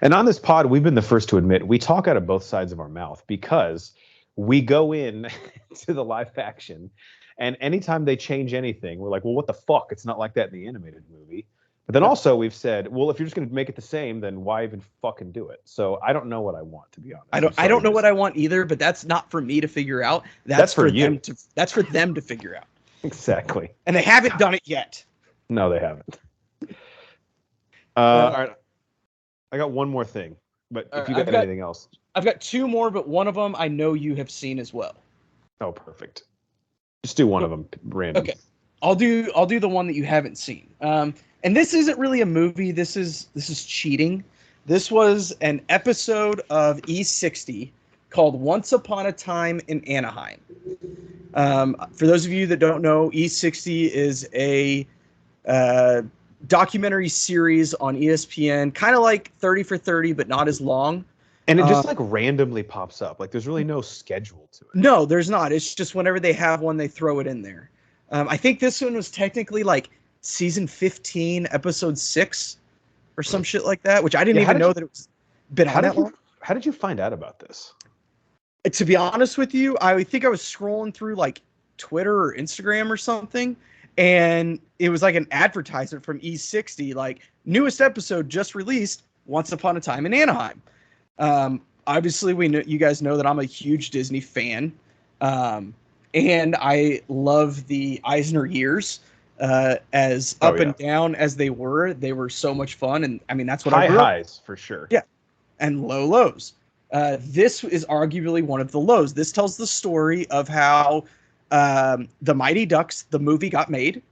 And on this pod, we've been the first to admit we talk out of both sides of our mouth, because we go in to the live action, and anytime they change anything, we're like, well, what the fuck? It's not like that in the animated movie. But then also we've said, well, if you're just going to make it the same, then why even fucking do it? So I don't know what I want, to be honest. I don't know what I want either, but that's not for me to figure out. That's for you. That's for them to figure out. Exactly. And they haven't done it yet. No, they haven't. All right. I got one more thing, but if you got anything else. I've got 2 more, but one of them I know you have seen as well. Oh, perfect. Just do one of them random. Okay. I'll do the one that you haven't seen. And this isn't really a movie. This is cheating. This was an episode of E60 called Once Upon a Time in Anaheim. For those of you that don't know, E60 is a documentary series on ESPN, kind of like 30 for 30, but not as long. And it just like randomly pops up. Like there's really no schedule to it. No, there's not. It's just whenever they have one, they throw it in there. I think this one was technically like season 15, episode 6 or some shit like that, which I didn't even know that it was been on that long. How did you find out about this? To be honest with you, I think I was scrolling through like Twitter or Instagram or something, and it was like an advertisement from E60, like newest episode just released, Once Upon a Time in Anaheim. Obviously, we know you guys know that I'm a huge Disney fan, and I love the Eisner years. As Oh up yeah, and down as they were so much fun, and I mean that's what I high grew up. highs for sure. Yeah, and low lows. This is arguably one of the lows. This tells the story of how the Mighty Ducks, the movie, got made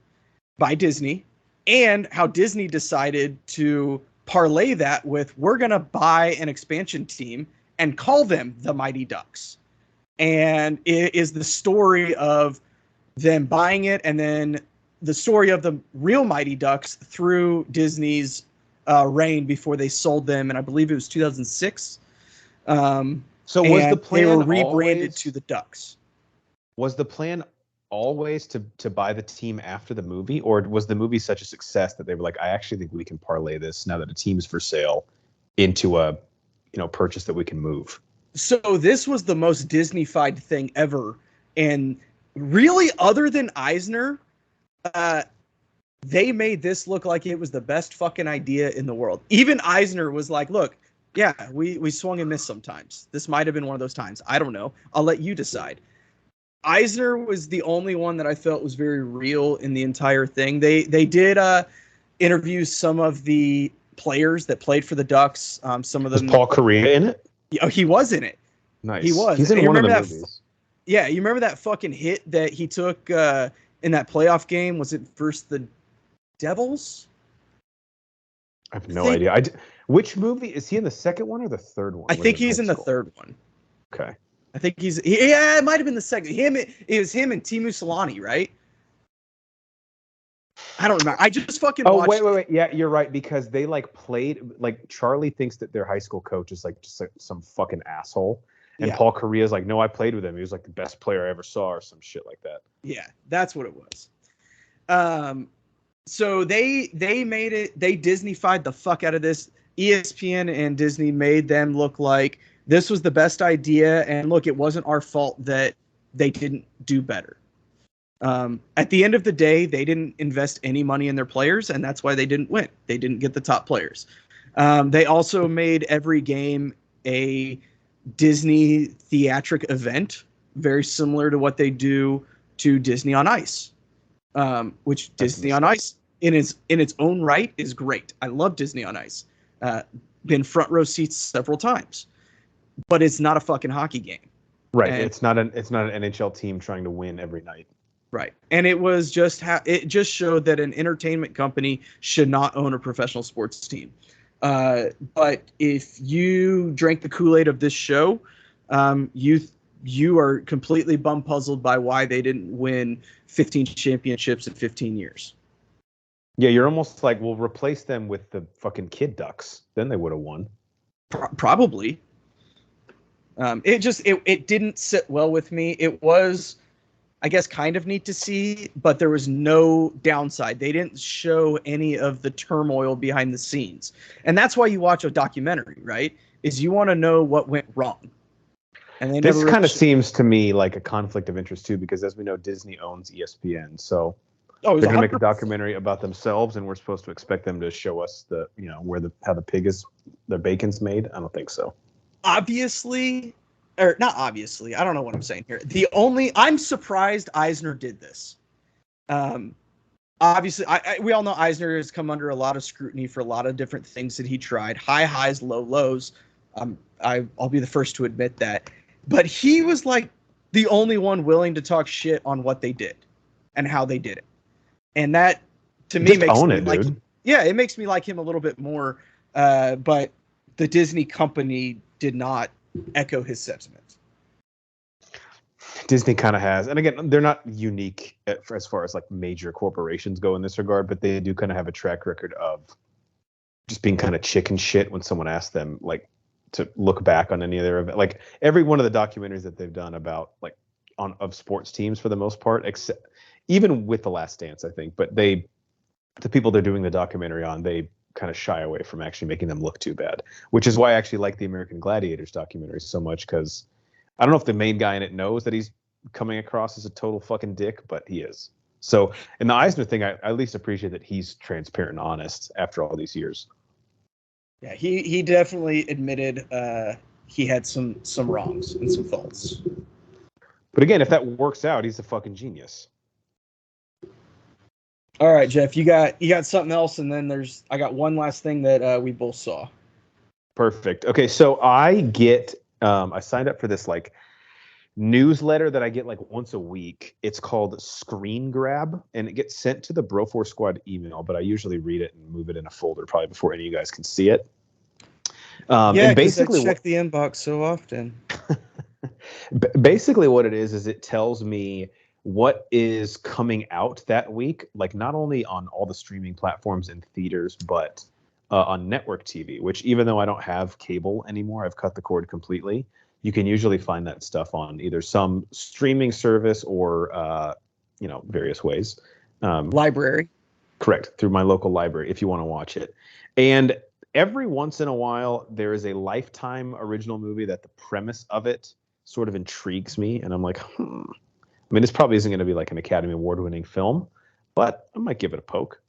by Disney, and how Disney decided to parlay that with we're going to buy an expansion team and call them the Mighty Ducks. And it is the story of them buying it and then the story of the real Mighty Ducks through Disney's reign before they sold them. And I believe it was 2006. So was the And they were plan rebranded to always the Ducks. was the plan always to buy the team after the movie, or was the movie such a success that they were like, I actually think we can parlay this now that a team's for sale into a purchase that we can move? So this was the most Disney-fied thing ever. And really, other than Eisner, uh, they made this look like it was the best fucking idea in the world. Even Eisner was like, look, yeah, we swung and missed sometimes. This might have been one of those times. I don't know. I'll let you decide. Eisner was the only one that I felt was very real in the entire thing. They did interview some of the players that played for the Ducks. Some of Was them. Paul Correa in it? Oh, he was in it. Nice. He was. He's And in you one of the remember that movies. Yeah, you remember that fucking hit that he took in that playoff game? Was it versus the Devils? I have no idea. Which movie is he in? The second one or the third one? I think he's in the third one. Okay. I think yeah, it might have been the second. It was him and Timu Solani, right? I don't remember. I just fucking Oh, watched. wait. Yeah, you're right, because they played, Charlie thinks that their high school coach is just some fucking asshole. And Yeah. Paul Correa's like, no, I played with him. He was like the best player I ever saw, or some shit like that. Yeah, that's what it was. So they made it. They Disney-fied the fuck out of this. ESPN and Disney made them look like this was the best idea, and look, it wasn't our fault that they didn't do better. At the end of the day, they didn't invest any money in their players, and that's why they didn't win. They didn't get the top players. They also made every game a Disney theatric event, very similar to what they do to Disney on Ice, which That's Disney on Ice in its own right is great. I love Disney on Ice. Been front row seats several times, but it's not a fucking hockey game. Right. And it's not an NHL team trying to win every night. right. And it was just it just showed that an entertainment company should not own a professional sports team. But if you drank the Kool-Aid of this show, you are completely bum puzzled by why they didn't win 15 championships in 15 years. Yeah, you're almost like, we'll replace them with the fucking Kid Ducks. Then they would have won. Probably. It didn't sit well with me. It was, I guess, kind of neat to see, but there was no downside. They didn't show any of the turmoil behind the scenes. And that's why you watch a documentary, right? Is you want to know what went wrong. And this kind of seems to me like a conflict of interest too, because as we know, Disney owns ESPN. So they're going to make a documentary about themselves, and we're supposed to expect them to show us how their bacon's made. I don't think so. Obviously, or not obviously, I don't know what I'm saying here. I'm surprised Eisner did this. Obviously, we all know Eisner has come under a lot of scrutiny for a lot of different things that he tried. High highs, low lows. I'll be the first to admit that. But he was like the only one willing to talk shit on what they did and how they did it. And that, to me, makes me like, dude. Yeah, it makes me like him a little bit more. But the Disney company did not echo his sentiments. Disney kind of has, and again, they're not unique as far as major corporations go in this regard, but they do kind of have a track record of just being kind of chicken shit when someone asks them to look back on any of their event. Every one of the documentaries that they've done about of sports teams for the most part, except even with The Last Dance, I think, but the people they're doing the documentary on, they kind of shy away from actually making them look too bad, which is why I actually like the American Gladiators documentary so much, because I don't know if the main guy in it knows that he's coming across as a total fucking dick, but he is. So in the Eisner thing, I at least appreciate that he's transparent and honest after all these years. Yeah, he definitely admitted he had some wrongs and some faults. But again, if that works out, he's a fucking genius. All right, Jeff, you got something else, and then I got one last thing that we both saw. Perfect. Okay, so I signed up for this like newsletter that I get like once a week. It's called Screen Grab, and it gets sent to the Bro4 Squad email, but I usually read it and move it in a folder probably before any of you guys can see it. Yeah, because I check the inbox so often. Basically what it is it tells me what is coming out that week, like not only on all the streaming platforms and theaters, but on network TV, which even though I don't have cable anymore, I've cut the cord completely. You can usually find that stuff on either some streaming service or, various ways. Library. Correct. Through my local library, if you want to watch it. And every once in a while, there is a Lifetime original movie that the premise of it sort of intrigues me. And I'm like, I mean, this probably isn't going to be like an Academy Award winning film, but I might give it a poke.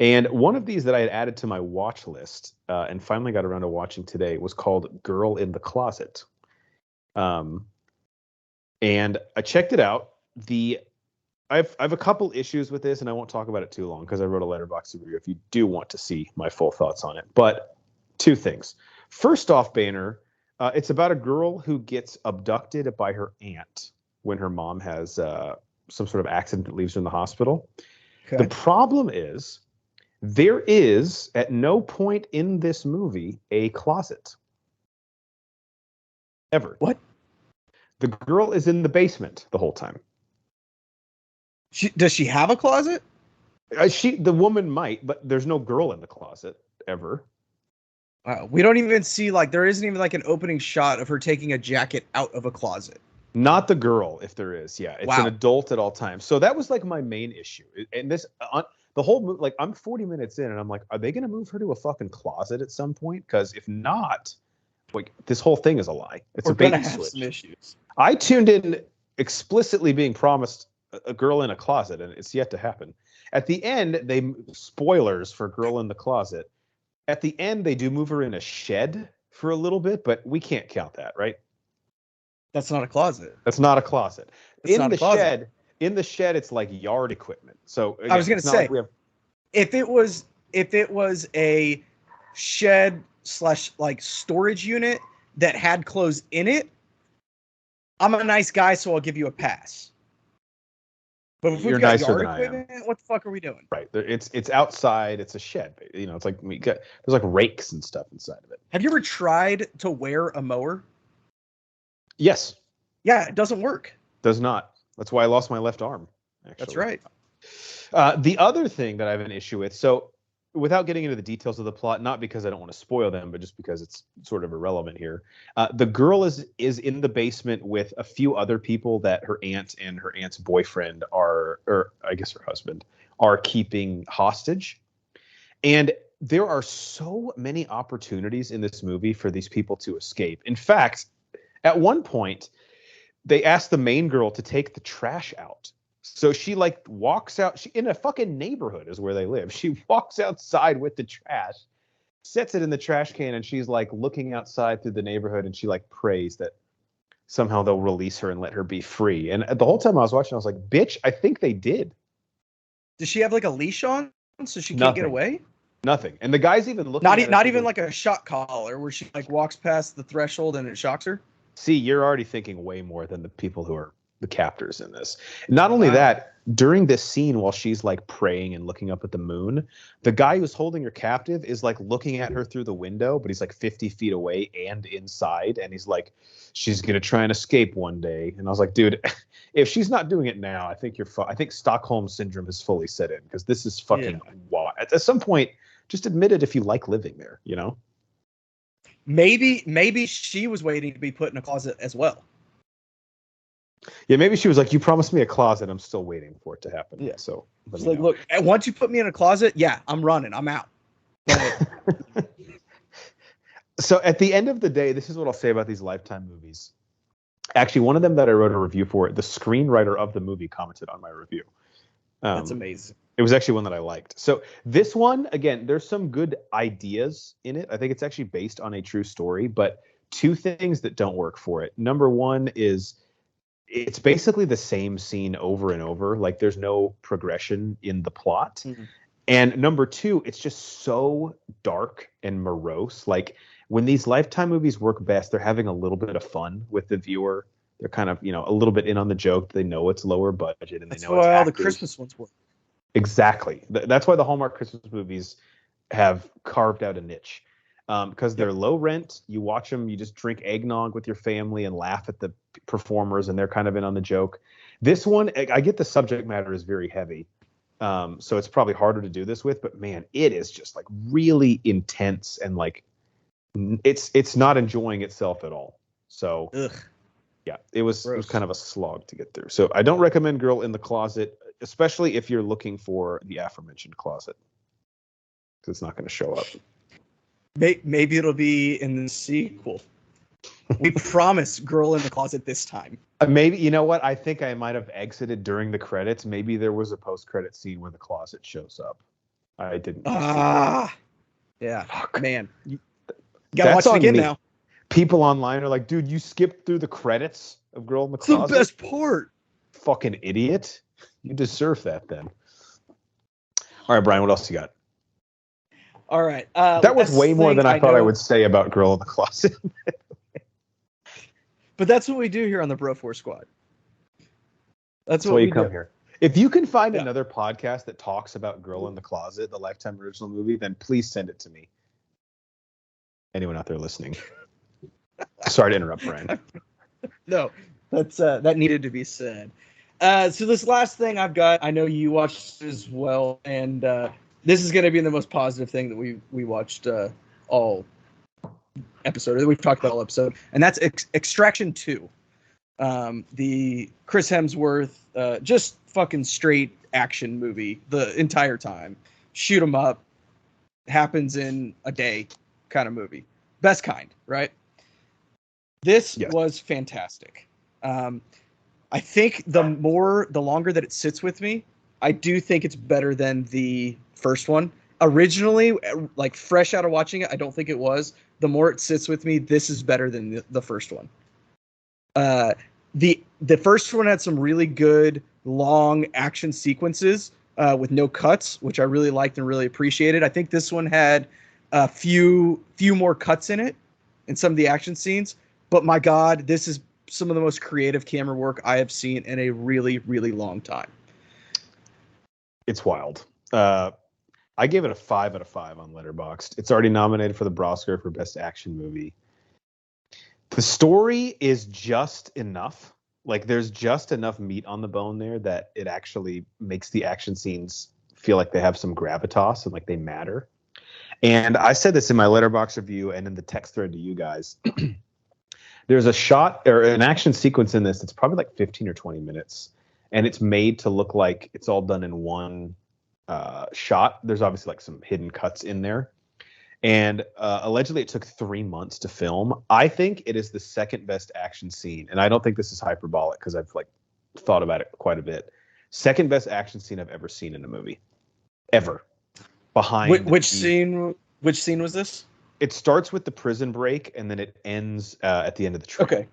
And one of these that I had added to my watch list and finally got around to watching today was called Girl in the Closet. And I checked it out. I have a couple issues with this, and I won't talk about it too long because I wrote a Letterboxd review if you do want to see my full thoughts on it. But two things. First off, Boehner, it's about a girl who gets abducted by her aunt when her mom has some sort of accident that leaves her in the hospital. Okay. The problem is there is at no point in this movie a closet. Ever. What? The girl is in the basement the whole time. Does she have a closet? The woman might, but there's no girl in the closet ever. We don't even see there isn't even like an opening shot of her taking a jacket out of a closet. Not the girl, if there is. Yeah, it's an adult at all times. So that was like my main issue. And this, the whole like I'm 40 minutes in, and I'm like, are they going to move her to a fucking closet at some point? Because if not, like this whole thing is a lie. It's a bait and switch. Some issues. I tuned in explicitly being promised a girl in a closet, and it's yet to happen. At the end, spoilers for Girl in the Closet. At the end, they do move her in a shed for a little bit, but we can't count that, right? That's not a closet. That's not a closet. In the shed, it's like yard equipment. So again, I was going to say, if it was a shed / like storage unit that had clothes in it, I'm a nice guy, so I'll give you a pass. But if we've got yard equipment, what the fuck are we doing? Right. It's outside. It's a shed. It's like there's like rakes and stuff inside of it. Have you ever tried to wear a mower? Yes. Yeah, it doesn't work. Does not. That's why I lost my left arm. Actually. That's right. The other thing that I have an issue with, so without getting into the details of the plot, not because I don't want to spoil them, but just because it's sort of irrelevant here. The girl is in the basement with a few other people that her aunt and her aunt's boyfriend or I guess her husband, are keeping hostage. And there are so many opportunities in this movie for these people to escape. In fact, at one point, they ask the main girl to take the trash out. So she walks out. In a fucking neighborhood is where they live. She walks outside with the trash, sets it in the trash can, and she's looking outside through the neighborhood, and she prays that somehow they'll release her and let her be free. And the whole time I was watching, I was like, bitch, I think they did. Does she have a leash on so she can't get away? Nothing. And the guy's even looking not even like a shock collar where she walks past the threshold and it shocks her? See, you're already thinking way more than the people who are the captors in this. Not only that, during this scene while she's praying and looking up at the moon, the guy who's holding her captive is looking at her through the window, but he's 50 feet away and inside. And he's she's going to try and escape one day. And I was like, dude, if she's not doing it now, I think I think Stockholm syndrome has fully set in because this is fucking wild. At some point, just admit it if you like living there, Maybe she was waiting to be put in a closet as well. Yeah, maybe she was like, you promised me a closet. I'm still waiting for it to happen. Yeah. So it's look, once you put me in a closet, I'm running. I'm out. So at the end of the day, this is what I'll say about these Lifetime movies. Actually, one of them that I wrote a review for, the screenwriter of the movie commented on my review. That's amazing. It was actually one that I liked. So this one, again, there's some good ideas in it. I think it's actually based on a true story, but two things that don't work for it. Number one is it's basically the same scene over and over. Like there's no progression in the plot. Mm-hmm. And number two, it's just so dark and morose. Like when these Lifetime movies work best, they're having a little bit of fun with the viewer. They're kind of, a little bit in on the joke. They know it's lower budget and That's they know it's why all actors. the Christmas ones work. Exactly. That's why the Hallmark Christmas movies have carved out a niche. Because they're low rent. You watch them, you just drink eggnog with your family and laugh at the performers, and they're kind of in on the joke. This one, I get the subject matter is very heavy. So it's probably harder to do this with, but man, it is just like really intense and like it's not enjoying itself at all. So yeah, it was kind of a slog to get through. So I don't recommend Girl in the Closet, especially if you're looking for the aforementioned closet, because it's not going to show up. Maybe it'll be in the sequel. We promise Girl in the Closet this time. Maybe, you know what? I think I might have exited during the credits. Maybe there was a post-credit scene where the closet shows up. I didn't. Yeah. Fuck. Man. You gotta watch it again now. People online are like, dude, you skipped through the credits of Girl in the Closet? It's the best part. Fucking idiot. You deserve that then. All right, Brian, what else you got? All right. That was way more than I thought I would say about Girl in the Closet. But that's what we do here on the Bro Force Squad. That's what why we you come do here. If you can find another podcast that talks about Girl in the Closet, the Lifetime original movie, then please send it to me. Anyone out there listening? Sorry to interrupt, Brian. No, that needed to be said. So this last thing I've got, I know you watched as well, and this is going to be the most positive thing that we watched all episode, that we've talked about all episode, and that's Extraction 2. The Chris Hemsworth, just fucking straight action movie the entire time. Shoot 'em up, happens in a day kind of movie. Best kind, right? This was fantastic. I think the longer that it sits with me, I do think it's better than the first one. Originally, like fresh out of watching it, I don't think it was. The more it sits with me, this is better than the first one. The first one had some really good long action sequences with no cuts, which I really liked and really appreciated. I think this one had a few more cuts in it in some of the action scenes. But my God, this is some of the most creative camera work I have seen in a really, really long time. It's wild. I gave it a 5 out of 5 on Letterboxd. It's already nominated for the Oscar for Best Action Movie. The story is just enough. Like, there's just enough meat on the bone there that it actually makes the action scenes feel like they have some gravitas and like they matter. And I said this in my Letterboxd review and in the text thread to you guys. There's a shot or an action sequence in this that's probably like 15 or 20 minutes. And it's made to look like it's all done in one shot. There's obviously like some hidden cuts in there. And allegedly it took 3 months to film. I think it is the second best action scene. And I don't think this is hyperbolic because I've like thought about it quite a bit. Second best action scene I've ever seen in a movie. Ever. Behind which scene was this? It starts with the prison break and then it ends at the end of the train.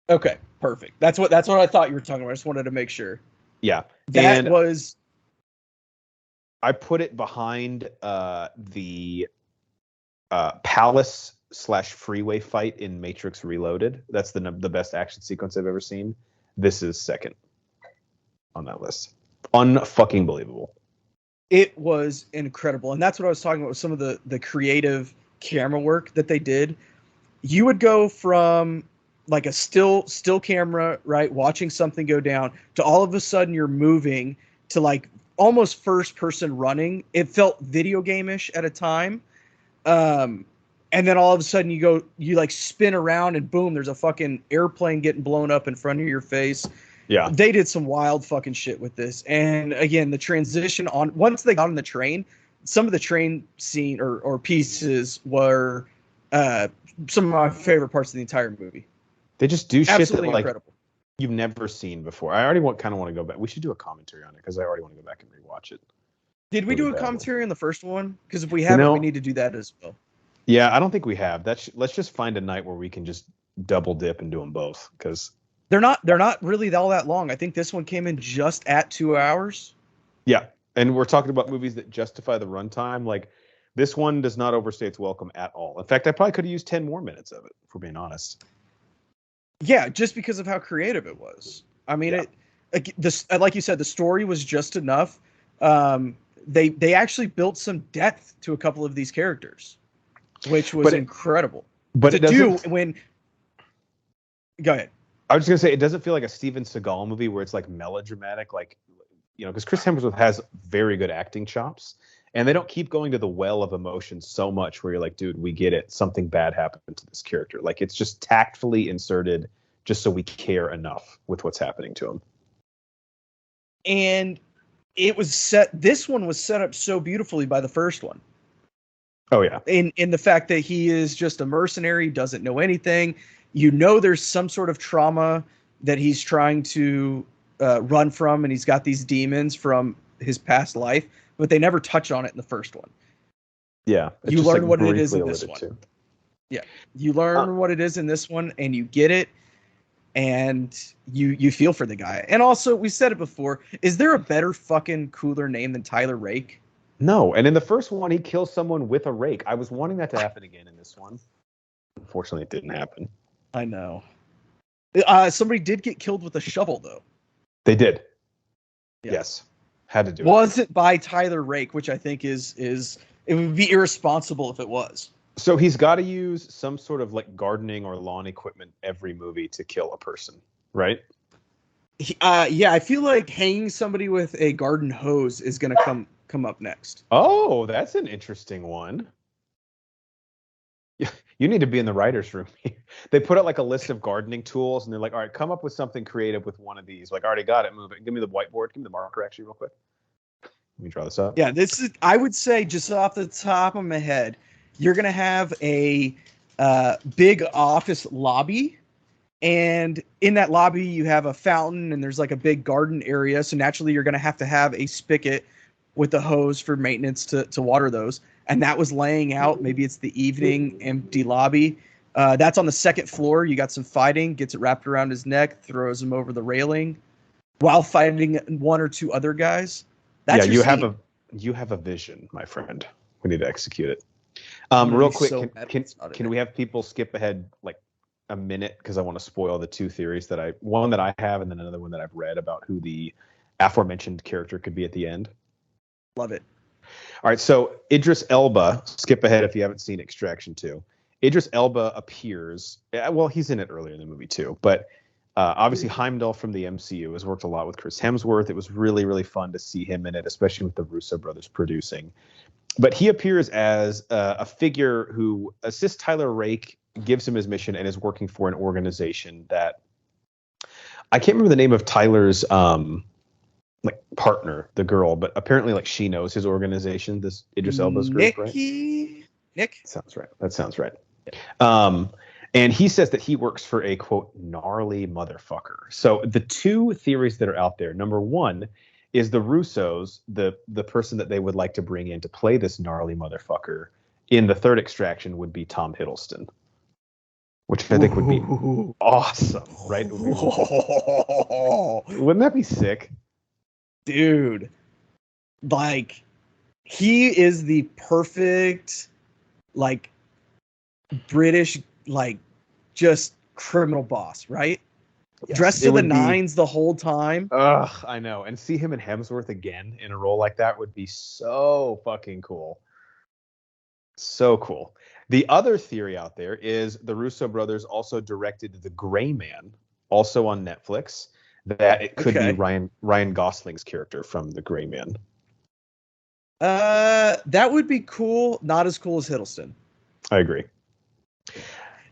Okay, perfect. That's what I thought you were talking about. I just wanted to make sure. Yeah. That was. I put it behind the palace/freeway fight in Matrix Reloaded. That's the best action sequence I've ever seen. This is second on that list. Unfucking believable. It was incredible. And that's what I was talking about with some of the creative camera work that they did. You would go from like a still camera, right, watching something go down, to all of a sudden you're moving to like almost first person running. It felt video game-ish at a time. And then all of a sudden you like spin around and boom, there's a fucking airplane getting blown up in front of your face. Yeah. They did some wild fucking shit with this. And again, the transition once they got on the train, some of the train scene or pieces were some of my favorite parts of the entire movie. They just do shit Absolutely that like incredible. You've never seen before. I already kind of want to go back. We should do a commentary on it because I already want to go back and rewatch it. Did we really do a bad one. commentary on the first one? Because if we haven't, we need to do that as well. Yeah, I don't think we have. Let's just find a night where we can just double dip and do them both, because they're not really all that long. I think this one came in just at 2 hours. Yeah, and we're talking about movies that justify the runtime. Like, this one does not overstay its welcome at all. In fact, I probably could have used 10 more minutes of it, if we're being honest. Yeah, just because of how creative it was. I mean, like you said, the story was just enough. They actually built some depth to a couple of these characters, which was incredible. But go ahead. I was just gonna say, it doesn't feel like a Steven Seagal movie where it's like melodramatic, like, because Chris Hemsworth has very good acting chops, and they don't keep going to the well of emotion so much where you're like, dude, we get it, something bad happened to this character. Like, it's just tactfully inserted just so we care enough with what's happening to him. And this one was set up so beautifully by the first one. Oh yeah. In the fact that he is just a mercenary, doesn't know anything. There's some sort of trauma that he's trying to run from, and he's got these demons from his past life, but they never touch on it in the first one. Yeah. You learn what it is in this one. Yeah. You learn what it is in this one, and you get it, and you feel for the guy. And also, we said it before, is there a better fucking cooler name than Tyler Rake? No. And in the first one, he kills someone with a rake. I was wanting that to happen again in this one. Unfortunately, it didn't happen. I know. Somebody did get killed with a shovel, though. They did. Yeah. Yes. Had to do it. Wasn't by Tyler Rake, which I think is it would be irresponsible if it was. So he's got to use some sort of like gardening or lawn equipment every movie to kill a person, right? Yeah, I feel like hanging somebody with a garden hose is going to come up next. Oh, that's an interesting one. You need to be in the writer's room. They put out like a list of gardening tools, and they're like, all right, come up with something creative with one of these. Like, I already got it. Move it. Give me the whiteboard. Give me the marker, actually, real quick. Let me draw this up. Yeah, I would say, just off the top of my head, you're going to have a big office lobby. And in that lobby, you have a fountain, and there's like a big garden area. So naturally, you're going to have a spigot with a hose for maintenance to water those. And that was laying out. Maybe it's the evening empty lobby. That's on the second floor. You got some fighting, gets it wrapped around his neck, throws him over the railing while fighting one or two other guys. That's you have a vision, my friend. We need to execute it. Real quick, can we have people skip ahead like a minute, because I want to spoil the two theories one that I have, and then another one that I've read about who the aforementioned character could be at the end. Love it. All right, so Idris Elba, skip ahead if you haven't seen Extraction 2. Idris Elba appears, well, he's in it earlier in the movie too, but obviously Heimdall from the MCU has worked a lot with Chris Hemsworth. It was really, really fun to see him in it, especially with the Russo brothers producing. But he appears as a figure who assists Tyler Rake, gives him his mission, and is working for an organization that I can't remember the name of Tyler's like partner, the girl, but apparently like she knows his organization, this Idris Elba's group, right? Nick? Sounds right. That sounds right. And he says that he works for a, quote, gnarly motherfucker. So the two theories that are out there, number one is the Russos, the person that they would like to bring in to play this gnarly motherfucker in the third Extraction would be Tom Hiddleston, which I think would be awesome, right? Wouldn't that be sick? Dude, like, he is the perfect, like, British, like, just criminal boss, right? Yes, dressed to the nines the whole time. Ugh, I know. And see him and Hemsworth again in a role like that would be so fucking cool. So cool. The other theory out there is the Russo brothers also directed The Gray Man, also on Netflix, that it could be Ryan Gosling's character from The Gray Man. That would be cool. Not as cool as Hiddleston. I agree.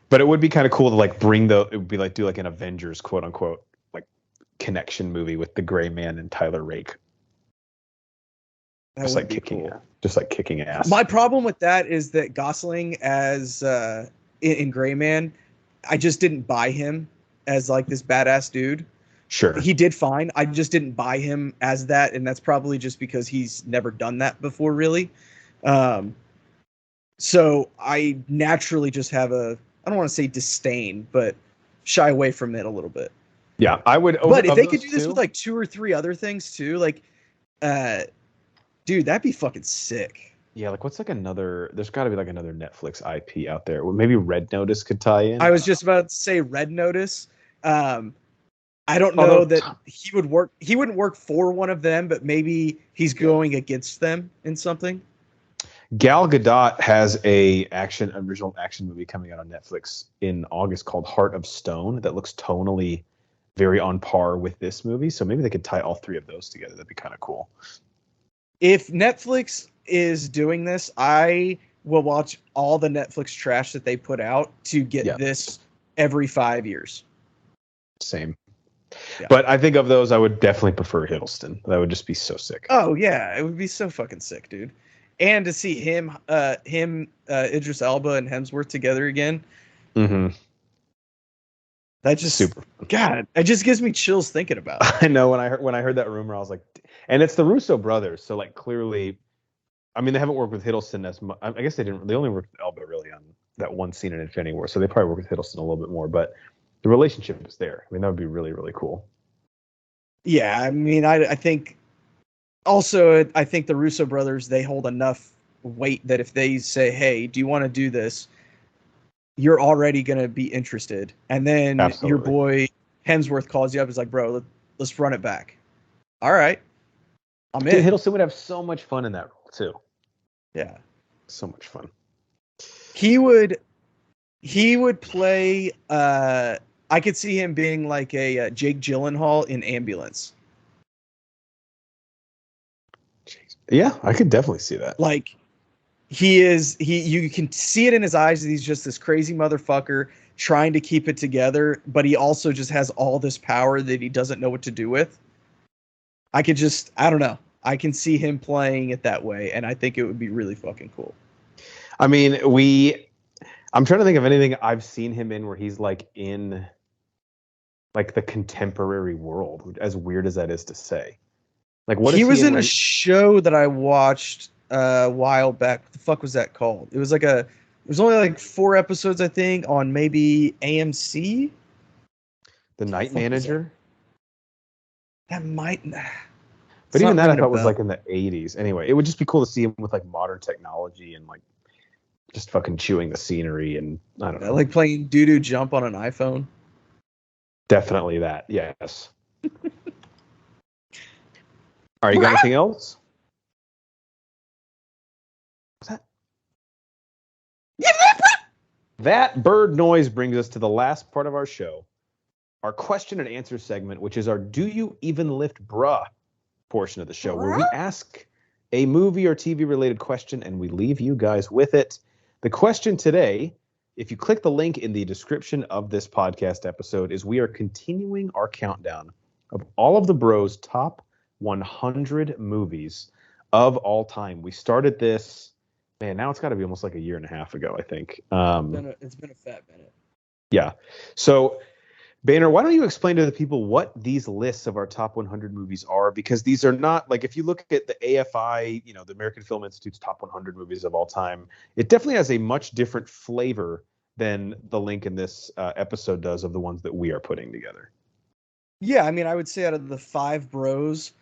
But it would be kind of cool to like it would be like do like an Avengers quote unquote like connection movie with The Gray Man and Tyler Rake. Just like kicking ass. My problem with that is that Gosling as in Gray Man, I just didn't buy him as like this badass dude. Sure. He did fine. I just didn't buy him as that, and that's probably just because he's never done that before, really. So I naturally just have I don't want to say disdain, but shy away from it a little bit. Yeah, I would. But if they could do this with like 2 or 3 other things too, like, dude, that'd be fucking sick. Yeah, like what's like another? There's got to be like another Netflix IP out there. Well, maybe Red Notice could tie in. I was just about to say Red Notice. I don't know that he would work. He wouldn't work for one of them, but maybe he's going against them in something. Gal Gadot has a original action movie coming out on Netflix in August called Heart of Stone that looks tonally very on par with this movie. So maybe they could tie all 3 of those together. That'd be kind of cool. If Netflix is doing this, I will watch all the Netflix trash that they put out to get this every 5 years. Same. Yeah. But I think of those, I would definitely prefer Hiddleston. That would just be so sick. Oh yeah, it would be so fucking sick, dude. And to see him, Idris Elba and Hemsworth together again. Mm-hmm. That just super. God, it just gives me chills thinking about it. I know when I heard that rumor, I was like, and it's the Russo brothers, so like clearly, I mean, they haven't worked with Hiddleston as much. I guess they didn't. They only worked with Elba really on that one scene in Infinity War, so they probably worked with Hiddleston a little bit more. But the relationship is there. I mean, that would be really, really cool. Yeah, I mean, I think also I think the Russo brothers, they hold enough weight that if they say, "Hey, do you want to do this?" you're already going to be interested. And then your boy Hemsworth calls you up. He's like, "Bro, let's run it back." All right. I'm in. Hiddleston would have so much fun in that role too. Yeah. So much fun. He would play, I could see him being like a Jake Gyllenhaal in Ambulance. Yeah, I could definitely see that. Like, you can see it in his eyes that he's just this crazy motherfucker trying to keep it together, but he also just has all this power that he doesn't know what to do with. I don't know. I can see him playing it that way, and I think it would be really fucking cool. I mean, I'm trying to think of anything I've seen him in where he's like in like the contemporary world, as weird as that is to say. Like what he was in a show that I watched a while back. What the fuck was that called? It was only like 4 episodes, I think, on maybe AMC. The Night Manager? That might. But even that I thought was like in the 80s. Anyway, it would just be cool to see him with like modern technology and like just fucking chewing the scenery and I don't know. Like playing doo-doo jump on an iPhone. Definitely that. Yes. All right, you got anything else? What's that? That bird noise brings us to the last part of our show, our question and answer segment, which is our Do You Even Lift Bruh portion of the show, where we ask a movie or TV related question and we leave you guys with it. The question today, if you click the link in the description of this podcast episode, is we are continuing our countdown of all of the Bros' top 100 movies of all time. We started this, man, now it's got to be almost like a year and a half ago, I think. It's been a fat minute. Yeah. So, Boehner, why don't you explain to the people what these lists of our top 100 movies are? Because these are not, like, if you look at the AFI, the American Film Institute's top 100 movies of all time, it definitely has a much different flavor than the link in this episode does of the ones that we are putting together. Yeah, I mean, I would say out of the 5 Bros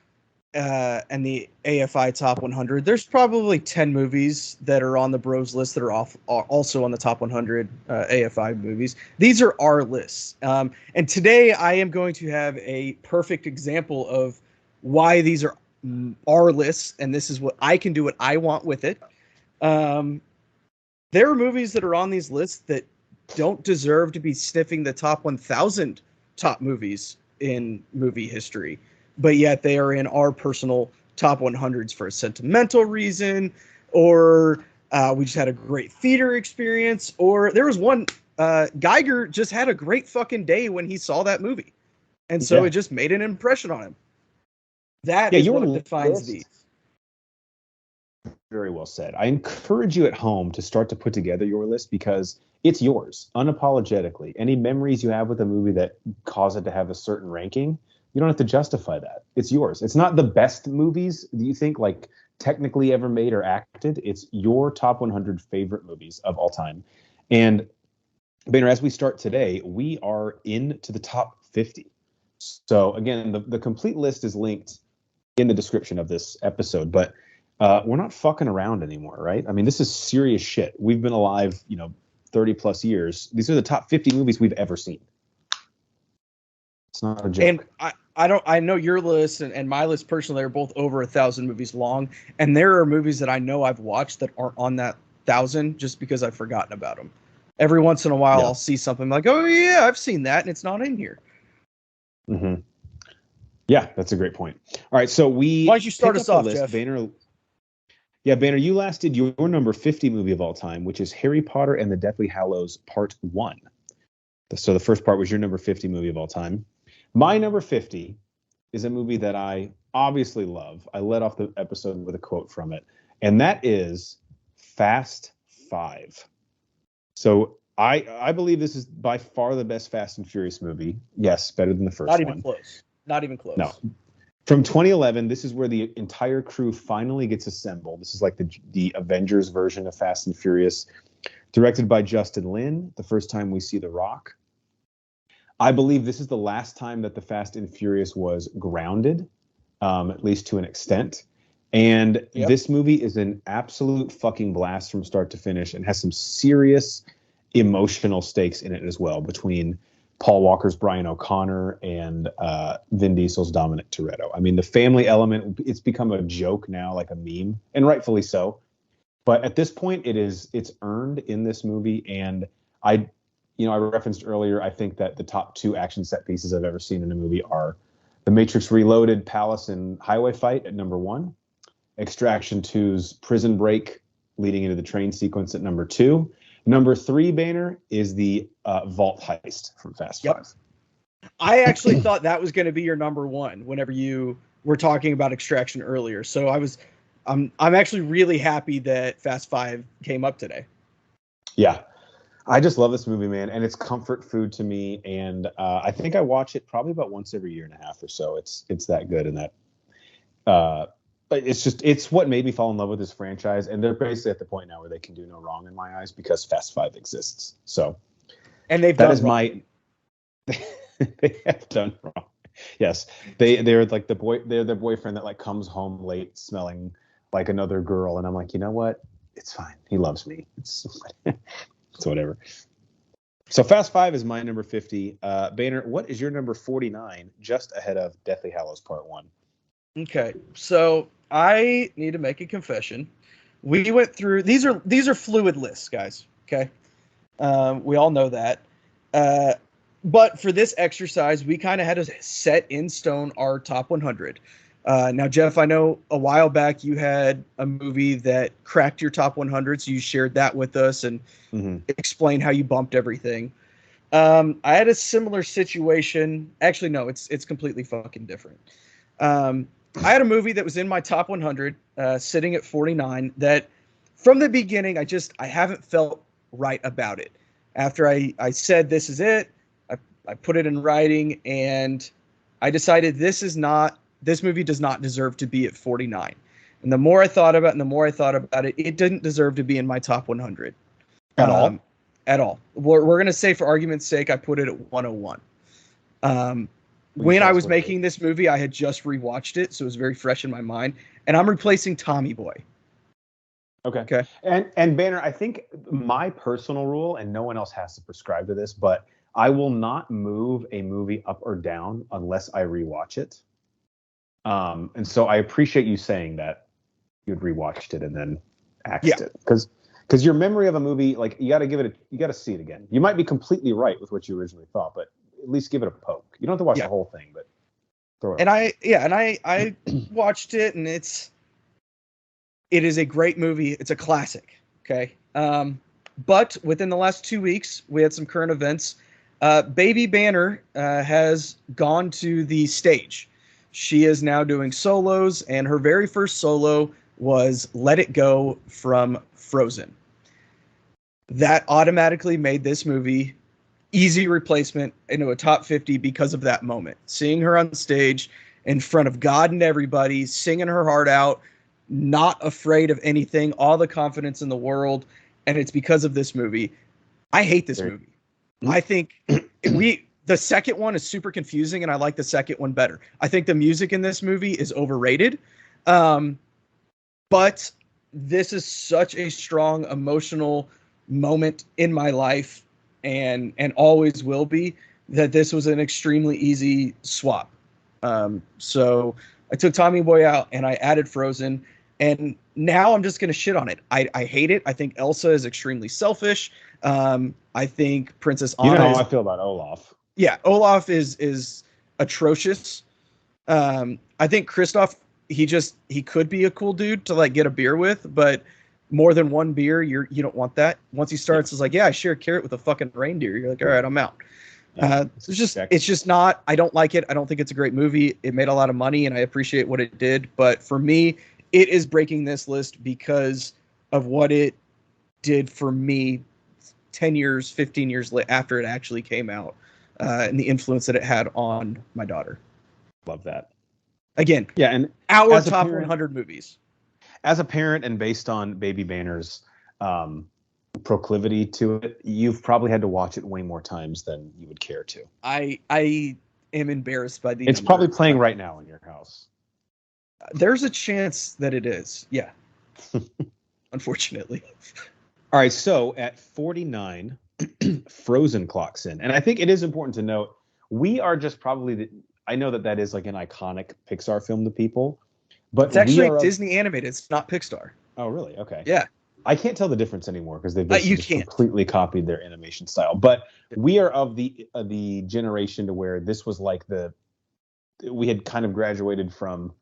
and the AFI top 100, there's probably 10 movies that are on the Bros list that are also on the top 100 AFI movies. These are our lists. And today I am going to have a perfect example of why these are our lists, and this is what I can do what I want with it. There are movies that are on these lists that don't deserve to be sniffing the top 1,000 top movies in movie history, but yet they are in our personal top 100s for a sentimental reason, or we just had a great theater experience, or there was one, Geiger just had a great fucking day when he saw that movie. And so it just made an impression on him. That is what defines these. Very well said. I encourage you at home to start to put together your list because it's yours, unapologetically. Any memories you have with a movie that cause it to have a certain ranking, You don't have to justify that. It's yours. It's not the best movies that you think like technically ever made or acted. It's your top 100 favorite movies of all time. And Boehner, as we start today, we are into the top 50. So again, the complete list is linked in the description of this episode, but we're not fucking around anymore, right? I mean, this is serious shit. We've been alive, 30 plus years. These are the top 50 movies we've ever seen. It's not a joke. And I know your list and my list personally are both over 1,000 movies long, and there are movies that I know I've watched that aren't on that 1,000 just because I've forgotten about them. Every once in a while, I'll see something like, oh yeah, I've seen that, and it's not in here. Mm-hmm. Yeah, that's a great point. All right, so why don't you start us off, Jeff? Boehner, you last did your number 50 movie of all time, which is Harry Potter and the Deathly Hallows Part 1. So the first part was your number 50 movie of all time. My number 50 is a movie that I obviously love. I led off the episode with a quote from it, and that is Fast 5. So I believe this is by far the best Fast and Furious movie. Yes, better than the first one. Not even close. Not even close. No. From 2011, this is where the entire crew finally gets assembled. This is like the Avengers version of Fast and Furious, directed by Justin Lin. The first time we see The Rock. I believe this is the last time that the Fast and Furious was grounded, at least to an extent. And This movie is an absolute fucking blast from start to finish and has some serious emotional stakes in it as well, between Paul Walker's Brian O'Connor and Vin Diesel's Dominic Toretto. I mean, the family element, it's become a joke now, like a meme, and rightfully so. But at this point, it's earned in this movie. And I referenced earlier, I think that the top 2 action set pieces I've ever seen in a movie are The Matrix Reloaded Palace and Highway Fight at number 1, Extraction 2's Prison Break leading into the train sequence at number 2. Number 3, Boehner, is the vault heist from Fast 5. I actually thought that was going to be your number 1 whenever you were talking about Extraction earlier. So I'm actually really happy that Fast 5 came up today. Yeah. I just love this movie, man, and it's comfort food to me. And I think I watch it probably about once every year and a half or so. It's that good, and that it's what made me fall in love with this franchise. And they're basically at the point now where they can do no wrong in my eyes because Fast 5 exists. So, and they've that done is wrong. They have done wrong. Yes, they're like they're the boyfriend that like comes home late smelling like another girl, and I'm like, you know what? It's fine. He loves me. It's whatever. So Fast 5 is my number 50. Boehner, what is your number 49, just ahead of Deathly Hallows Part 1? Okay, so I need to make a confession. We went through these are fluid lists, guys. Okay, we all know that. But for this exercise, we kind of had to set in stone our top 100. Now, Jeff, I know a while back you had a movie that cracked your top 100, so you shared that with us and explained how you bumped everything. I had a similar situation. Actually, no, it's completely fucking different. I had a movie that was in my top 100, sitting at 49, that from the beginning, I haven't felt right about it. After I said, this is it, I put it in writing, and I decided this movie does not deserve to be at 49. And the more I thought about it, it didn't deserve to be in my top 100. At all? At all. We're going to say, for argument's sake, I put it at 101. When I was making this movie, I had just rewatched it, so it was very fresh in my mind. And I'm replacing Tommy Boy. Okay. And Boehner, I think my personal rule, and no one else has to prescribe to this, but I will not move a movie up or down unless I rewatch it. And so I appreciate you saying that you'd rewatched it and then axed it, because your memory of a movie, like, you got to see it again. You might be completely right with what you originally thought, but at least give it a poke. You don't have to watch the whole thing, but throw it. And I watched it, and it is a great movie. It's a classic. Okay. But within the last 2 weeks, we had some current events. Baby Banner has gone to the stage. She is now doing solos, and her very first solo was Let It Go from Frozen. That automatically made this movie easy replacement into a top 50 because of that moment. Seeing her on stage in front of God and everybody, singing her heart out, not afraid of anything, all the confidence in the world, and it's because of this movie. I hate this movie. I think the second one is super confusing, and I like the second one better. I think the music in this movie is overrated, but this is such a strong emotional moment in my life, and always will be, that this was an extremely easy swap. So I took Tommy Boy out and I added Frozen, and now I'm just going to shit on it. I hate it. I think Elsa is extremely selfish. I think Princess Anna. You know how I feel about Olaf. Yeah, Olaf is atrocious. I think Kristoff, he could be a cool dude to like get a beer with, but more than one beer, you don't want that. Once he starts, it's like, yeah, I share a carrot with a fucking reindeer. You're like, all right, I'm out. It's just not. I don't like it. I don't think it's a great movie. It made a lot of money, and I appreciate what it did. But for me, it is breaking this list because of what it did for me 10 years, 15 years after it actually came out, and the influence that it had on my daughter. Love that. Again, yeah, and our top 100 movies. As a parent, and based on Baby Banner's proclivity to it, you've probably had to watch it way more times than you would care to. I am embarrassed by the. It's probably playing right now in your house. There's a chance that it is. Yeah. Unfortunately. All right. So at 49, Frozen clocks in. And I think it is important to note, we are just probably I know that is like an iconic Pixar film to people, but it's actually Disney animated. It's not Pixar. Oh, really? Okay. Yeah. I can't tell the difference anymore because they've completely copied their animation style. But we are of the generation to where this was like we had kind of graduated from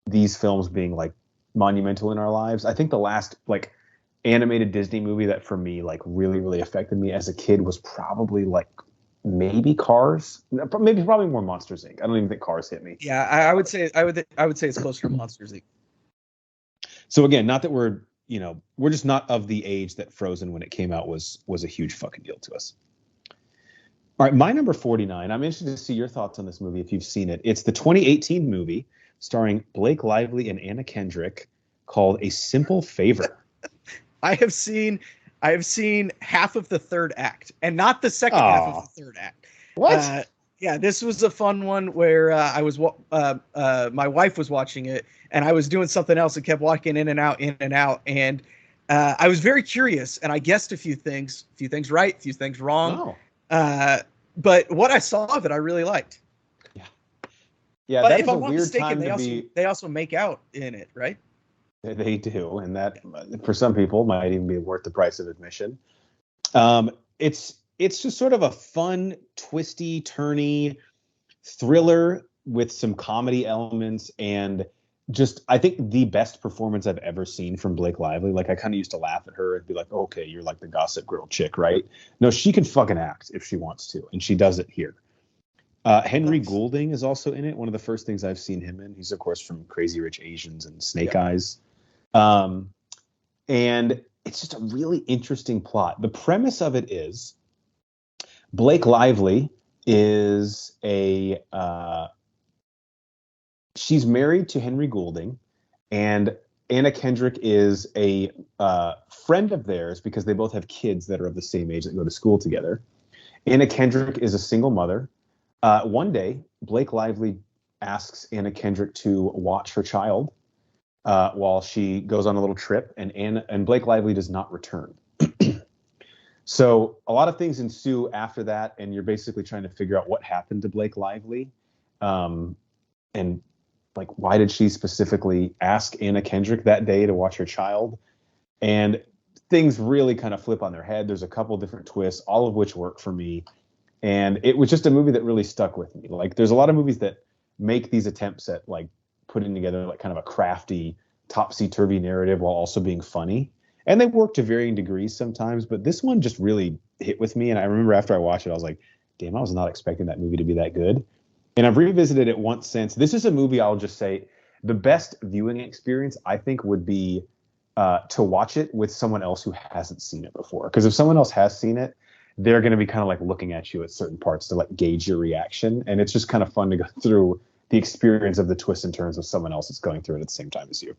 these films being like monumental in our lives. I think the last like animated Disney movie that for me like really, really affected me as a kid was probably like maybe Cars, probably more Monsters Inc. I don't even think Cars hit me. Yeah, I would say it's closer to Monsters Inc. So again, not that we're just not of the age that Frozen when it came out was a huge fucking deal to us. All right, my number 49. I'm interested to see your thoughts on this movie if you've seen it. It's the 2018 movie starring Blake Lively and Anna Kendrick called A Simple Favor. I have seen half of the third act, and not the second half of the third act. What? Yeah, this was a fun one where my wife was watching it, and I was doing something else and kept walking in and out, and I was very curious, and I guessed a few things right, a few things wrong. Oh. But what I saw of it, I really liked. Yeah, that is a weird time to be. They also make out in it, right? They do, and that for some people might even be worth the price of admission. It's just sort of a fun, twisty, turny thriller with some comedy elements, and just I think the best performance I've ever seen from Blake Lively. Like I kind of used to laugh at her and be like, "Okay, you're like the Gossip Girl chick, right?" No, she can fucking act if she wants to, and she does it here. Henry Goulding is also in it. One of the first things I've seen him in. He's of course from Crazy Rich Asians and Snake Eyes. And it's just a really interesting plot. The premise of it is Blake Lively is she's married to Henry Goulding, and Anna Kendrick is a friend of theirs because they both have kids that are of the same age that go to school together. Anna Kendrick is a single mother. One day, Blake Lively asks Anna Kendrick to watch her child while she goes on a little trip, and Blake Lively does not return. So a lot of things ensue after that, and you're basically trying to figure out what happened to Blake Lively, and like why did she specifically ask Anna Kendrick that day to watch her child, and things really kind of flip on their head. There's a couple different twists, all of which work for me. And it was just a movie that really stuck with me. Like there's a lot of movies that make these attempts at like putting together like kind of a crafty topsy-turvy narrative while also being funny. And they work to varying degrees sometimes, but this one just really hit with me. And I remember after I watched it, I was like, damn, I was not expecting that movie to be that good. And I've revisited it once since. This is a movie I'll just say the best viewing experience I think would be to watch it with someone else who hasn't seen it before. Because if someone else has seen it, they're going to be kind of like looking at you at certain parts to like gauge your reaction. And it's just kind of fun to go through the experience of the twists and turns of someone else that's going through it at the same time as you.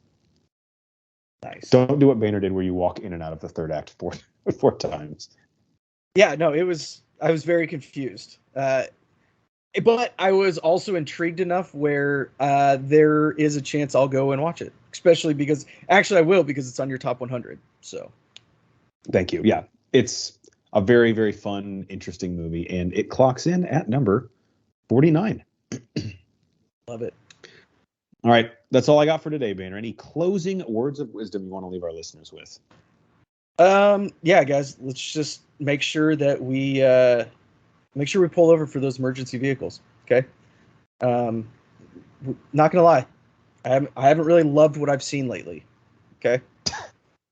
Nice. Don't do what Boehner did where you walk in and out of the third act four times. Yeah, no, I was very confused. But I was also intrigued enough where there is a chance I'll go and watch it. Especially because, actually I will, because it's on your top 100. So. Thank you. Yeah, it's a very, very fun, interesting movie. And it clocks in at number 49. Love it. All right. That's all I got for today, Boehner. Any closing words of wisdom you want to leave our listeners with? Yeah, guys, let's just make sure that we pull over for those emergency vehicles. Okay. Not gonna lie. I haven't really loved what I've seen lately. Okay.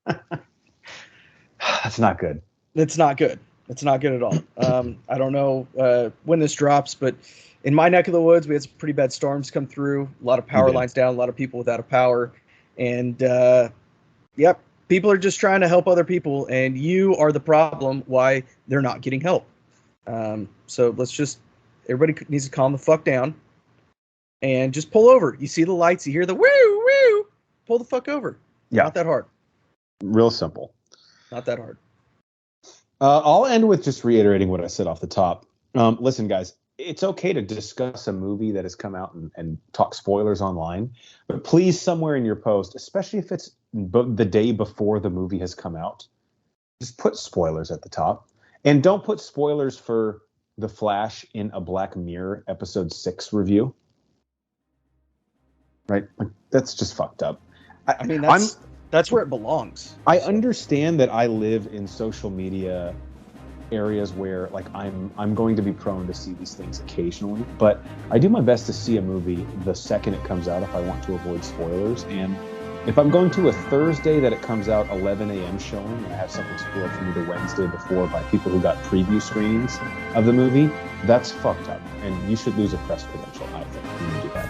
That's not good. It's not good. It's not good at all. I don't know when this drops, but in my neck of the woods, we had some pretty bad storms come through. A lot of power lines down, a lot of people without a power. And, yep, people are just trying to help other people, and you are the problem why they're not getting help. So everybody needs to calm the fuck down and just pull over. You see the lights, you hear the woo, woo, pull the fuck over. Yeah. Not that hard. Real simple. Not that hard. I'll end with just reiterating what I said off the top. Listen, guys, it's okay to discuss a movie that has come out and talk spoilers online, but please, somewhere in your post, especially if it's the day before the movie has come out, just put spoilers at the top. And don't put spoilers for The Flash in a Black Mirror episode 6 review. Right? Like, that's just fucked up. I mean, that's where it belongs. I understand that I live in social media areas where like I'm going to be prone to see these things occasionally, but I do my best to see a movie the second it comes out if I want to avoid spoilers. And if I'm going to a Thursday that it comes out 11 a.m. showing and I have something spoiled for me the Wednesday before by people who got preview screenings of the movie, that's fucked up. And you should lose a press credential, I think, when you do that.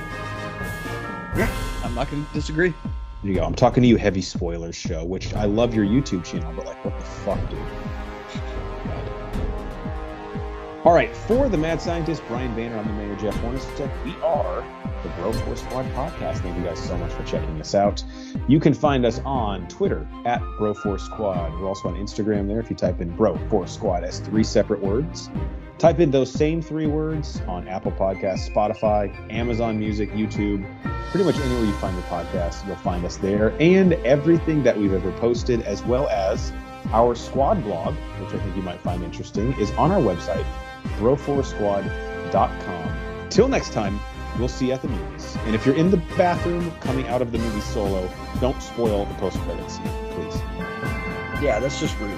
Yeah, I'm not going to disagree. There you go. I'm talking to you, Heavy Spoilers Show, which I love your YouTube channel, but like, what the fuck, dude? All right, for the Mad Scientist, Brian Boehner, I'm the Mayor, Jeff Hornacek. We are the Bro Force Squad Podcast. Thank you guys so much for checking us out. You can find us on Twitter at Bro Force Squad. We're also on Instagram there. If you type in Bro Force Squad as 3 separate words, type in those same 3 words on Apple Podcasts, Spotify, Amazon Music, YouTube, pretty much anywhere you find your podcast, you'll find us there. And everything that we've ever posted, as well as our squad blog, which I think you might find interesting, is on our website, broforcesquad.com. Till next time, we'll see you at the movies. And if you're in the bathroom coming out of the movie Solo, don't spoil the post-credits scene, please. Yeah, that's just rude.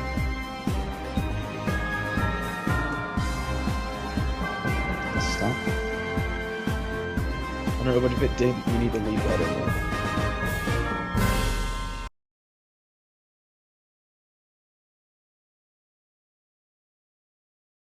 Stop. I don't know, but if it did, you need to leave that in there.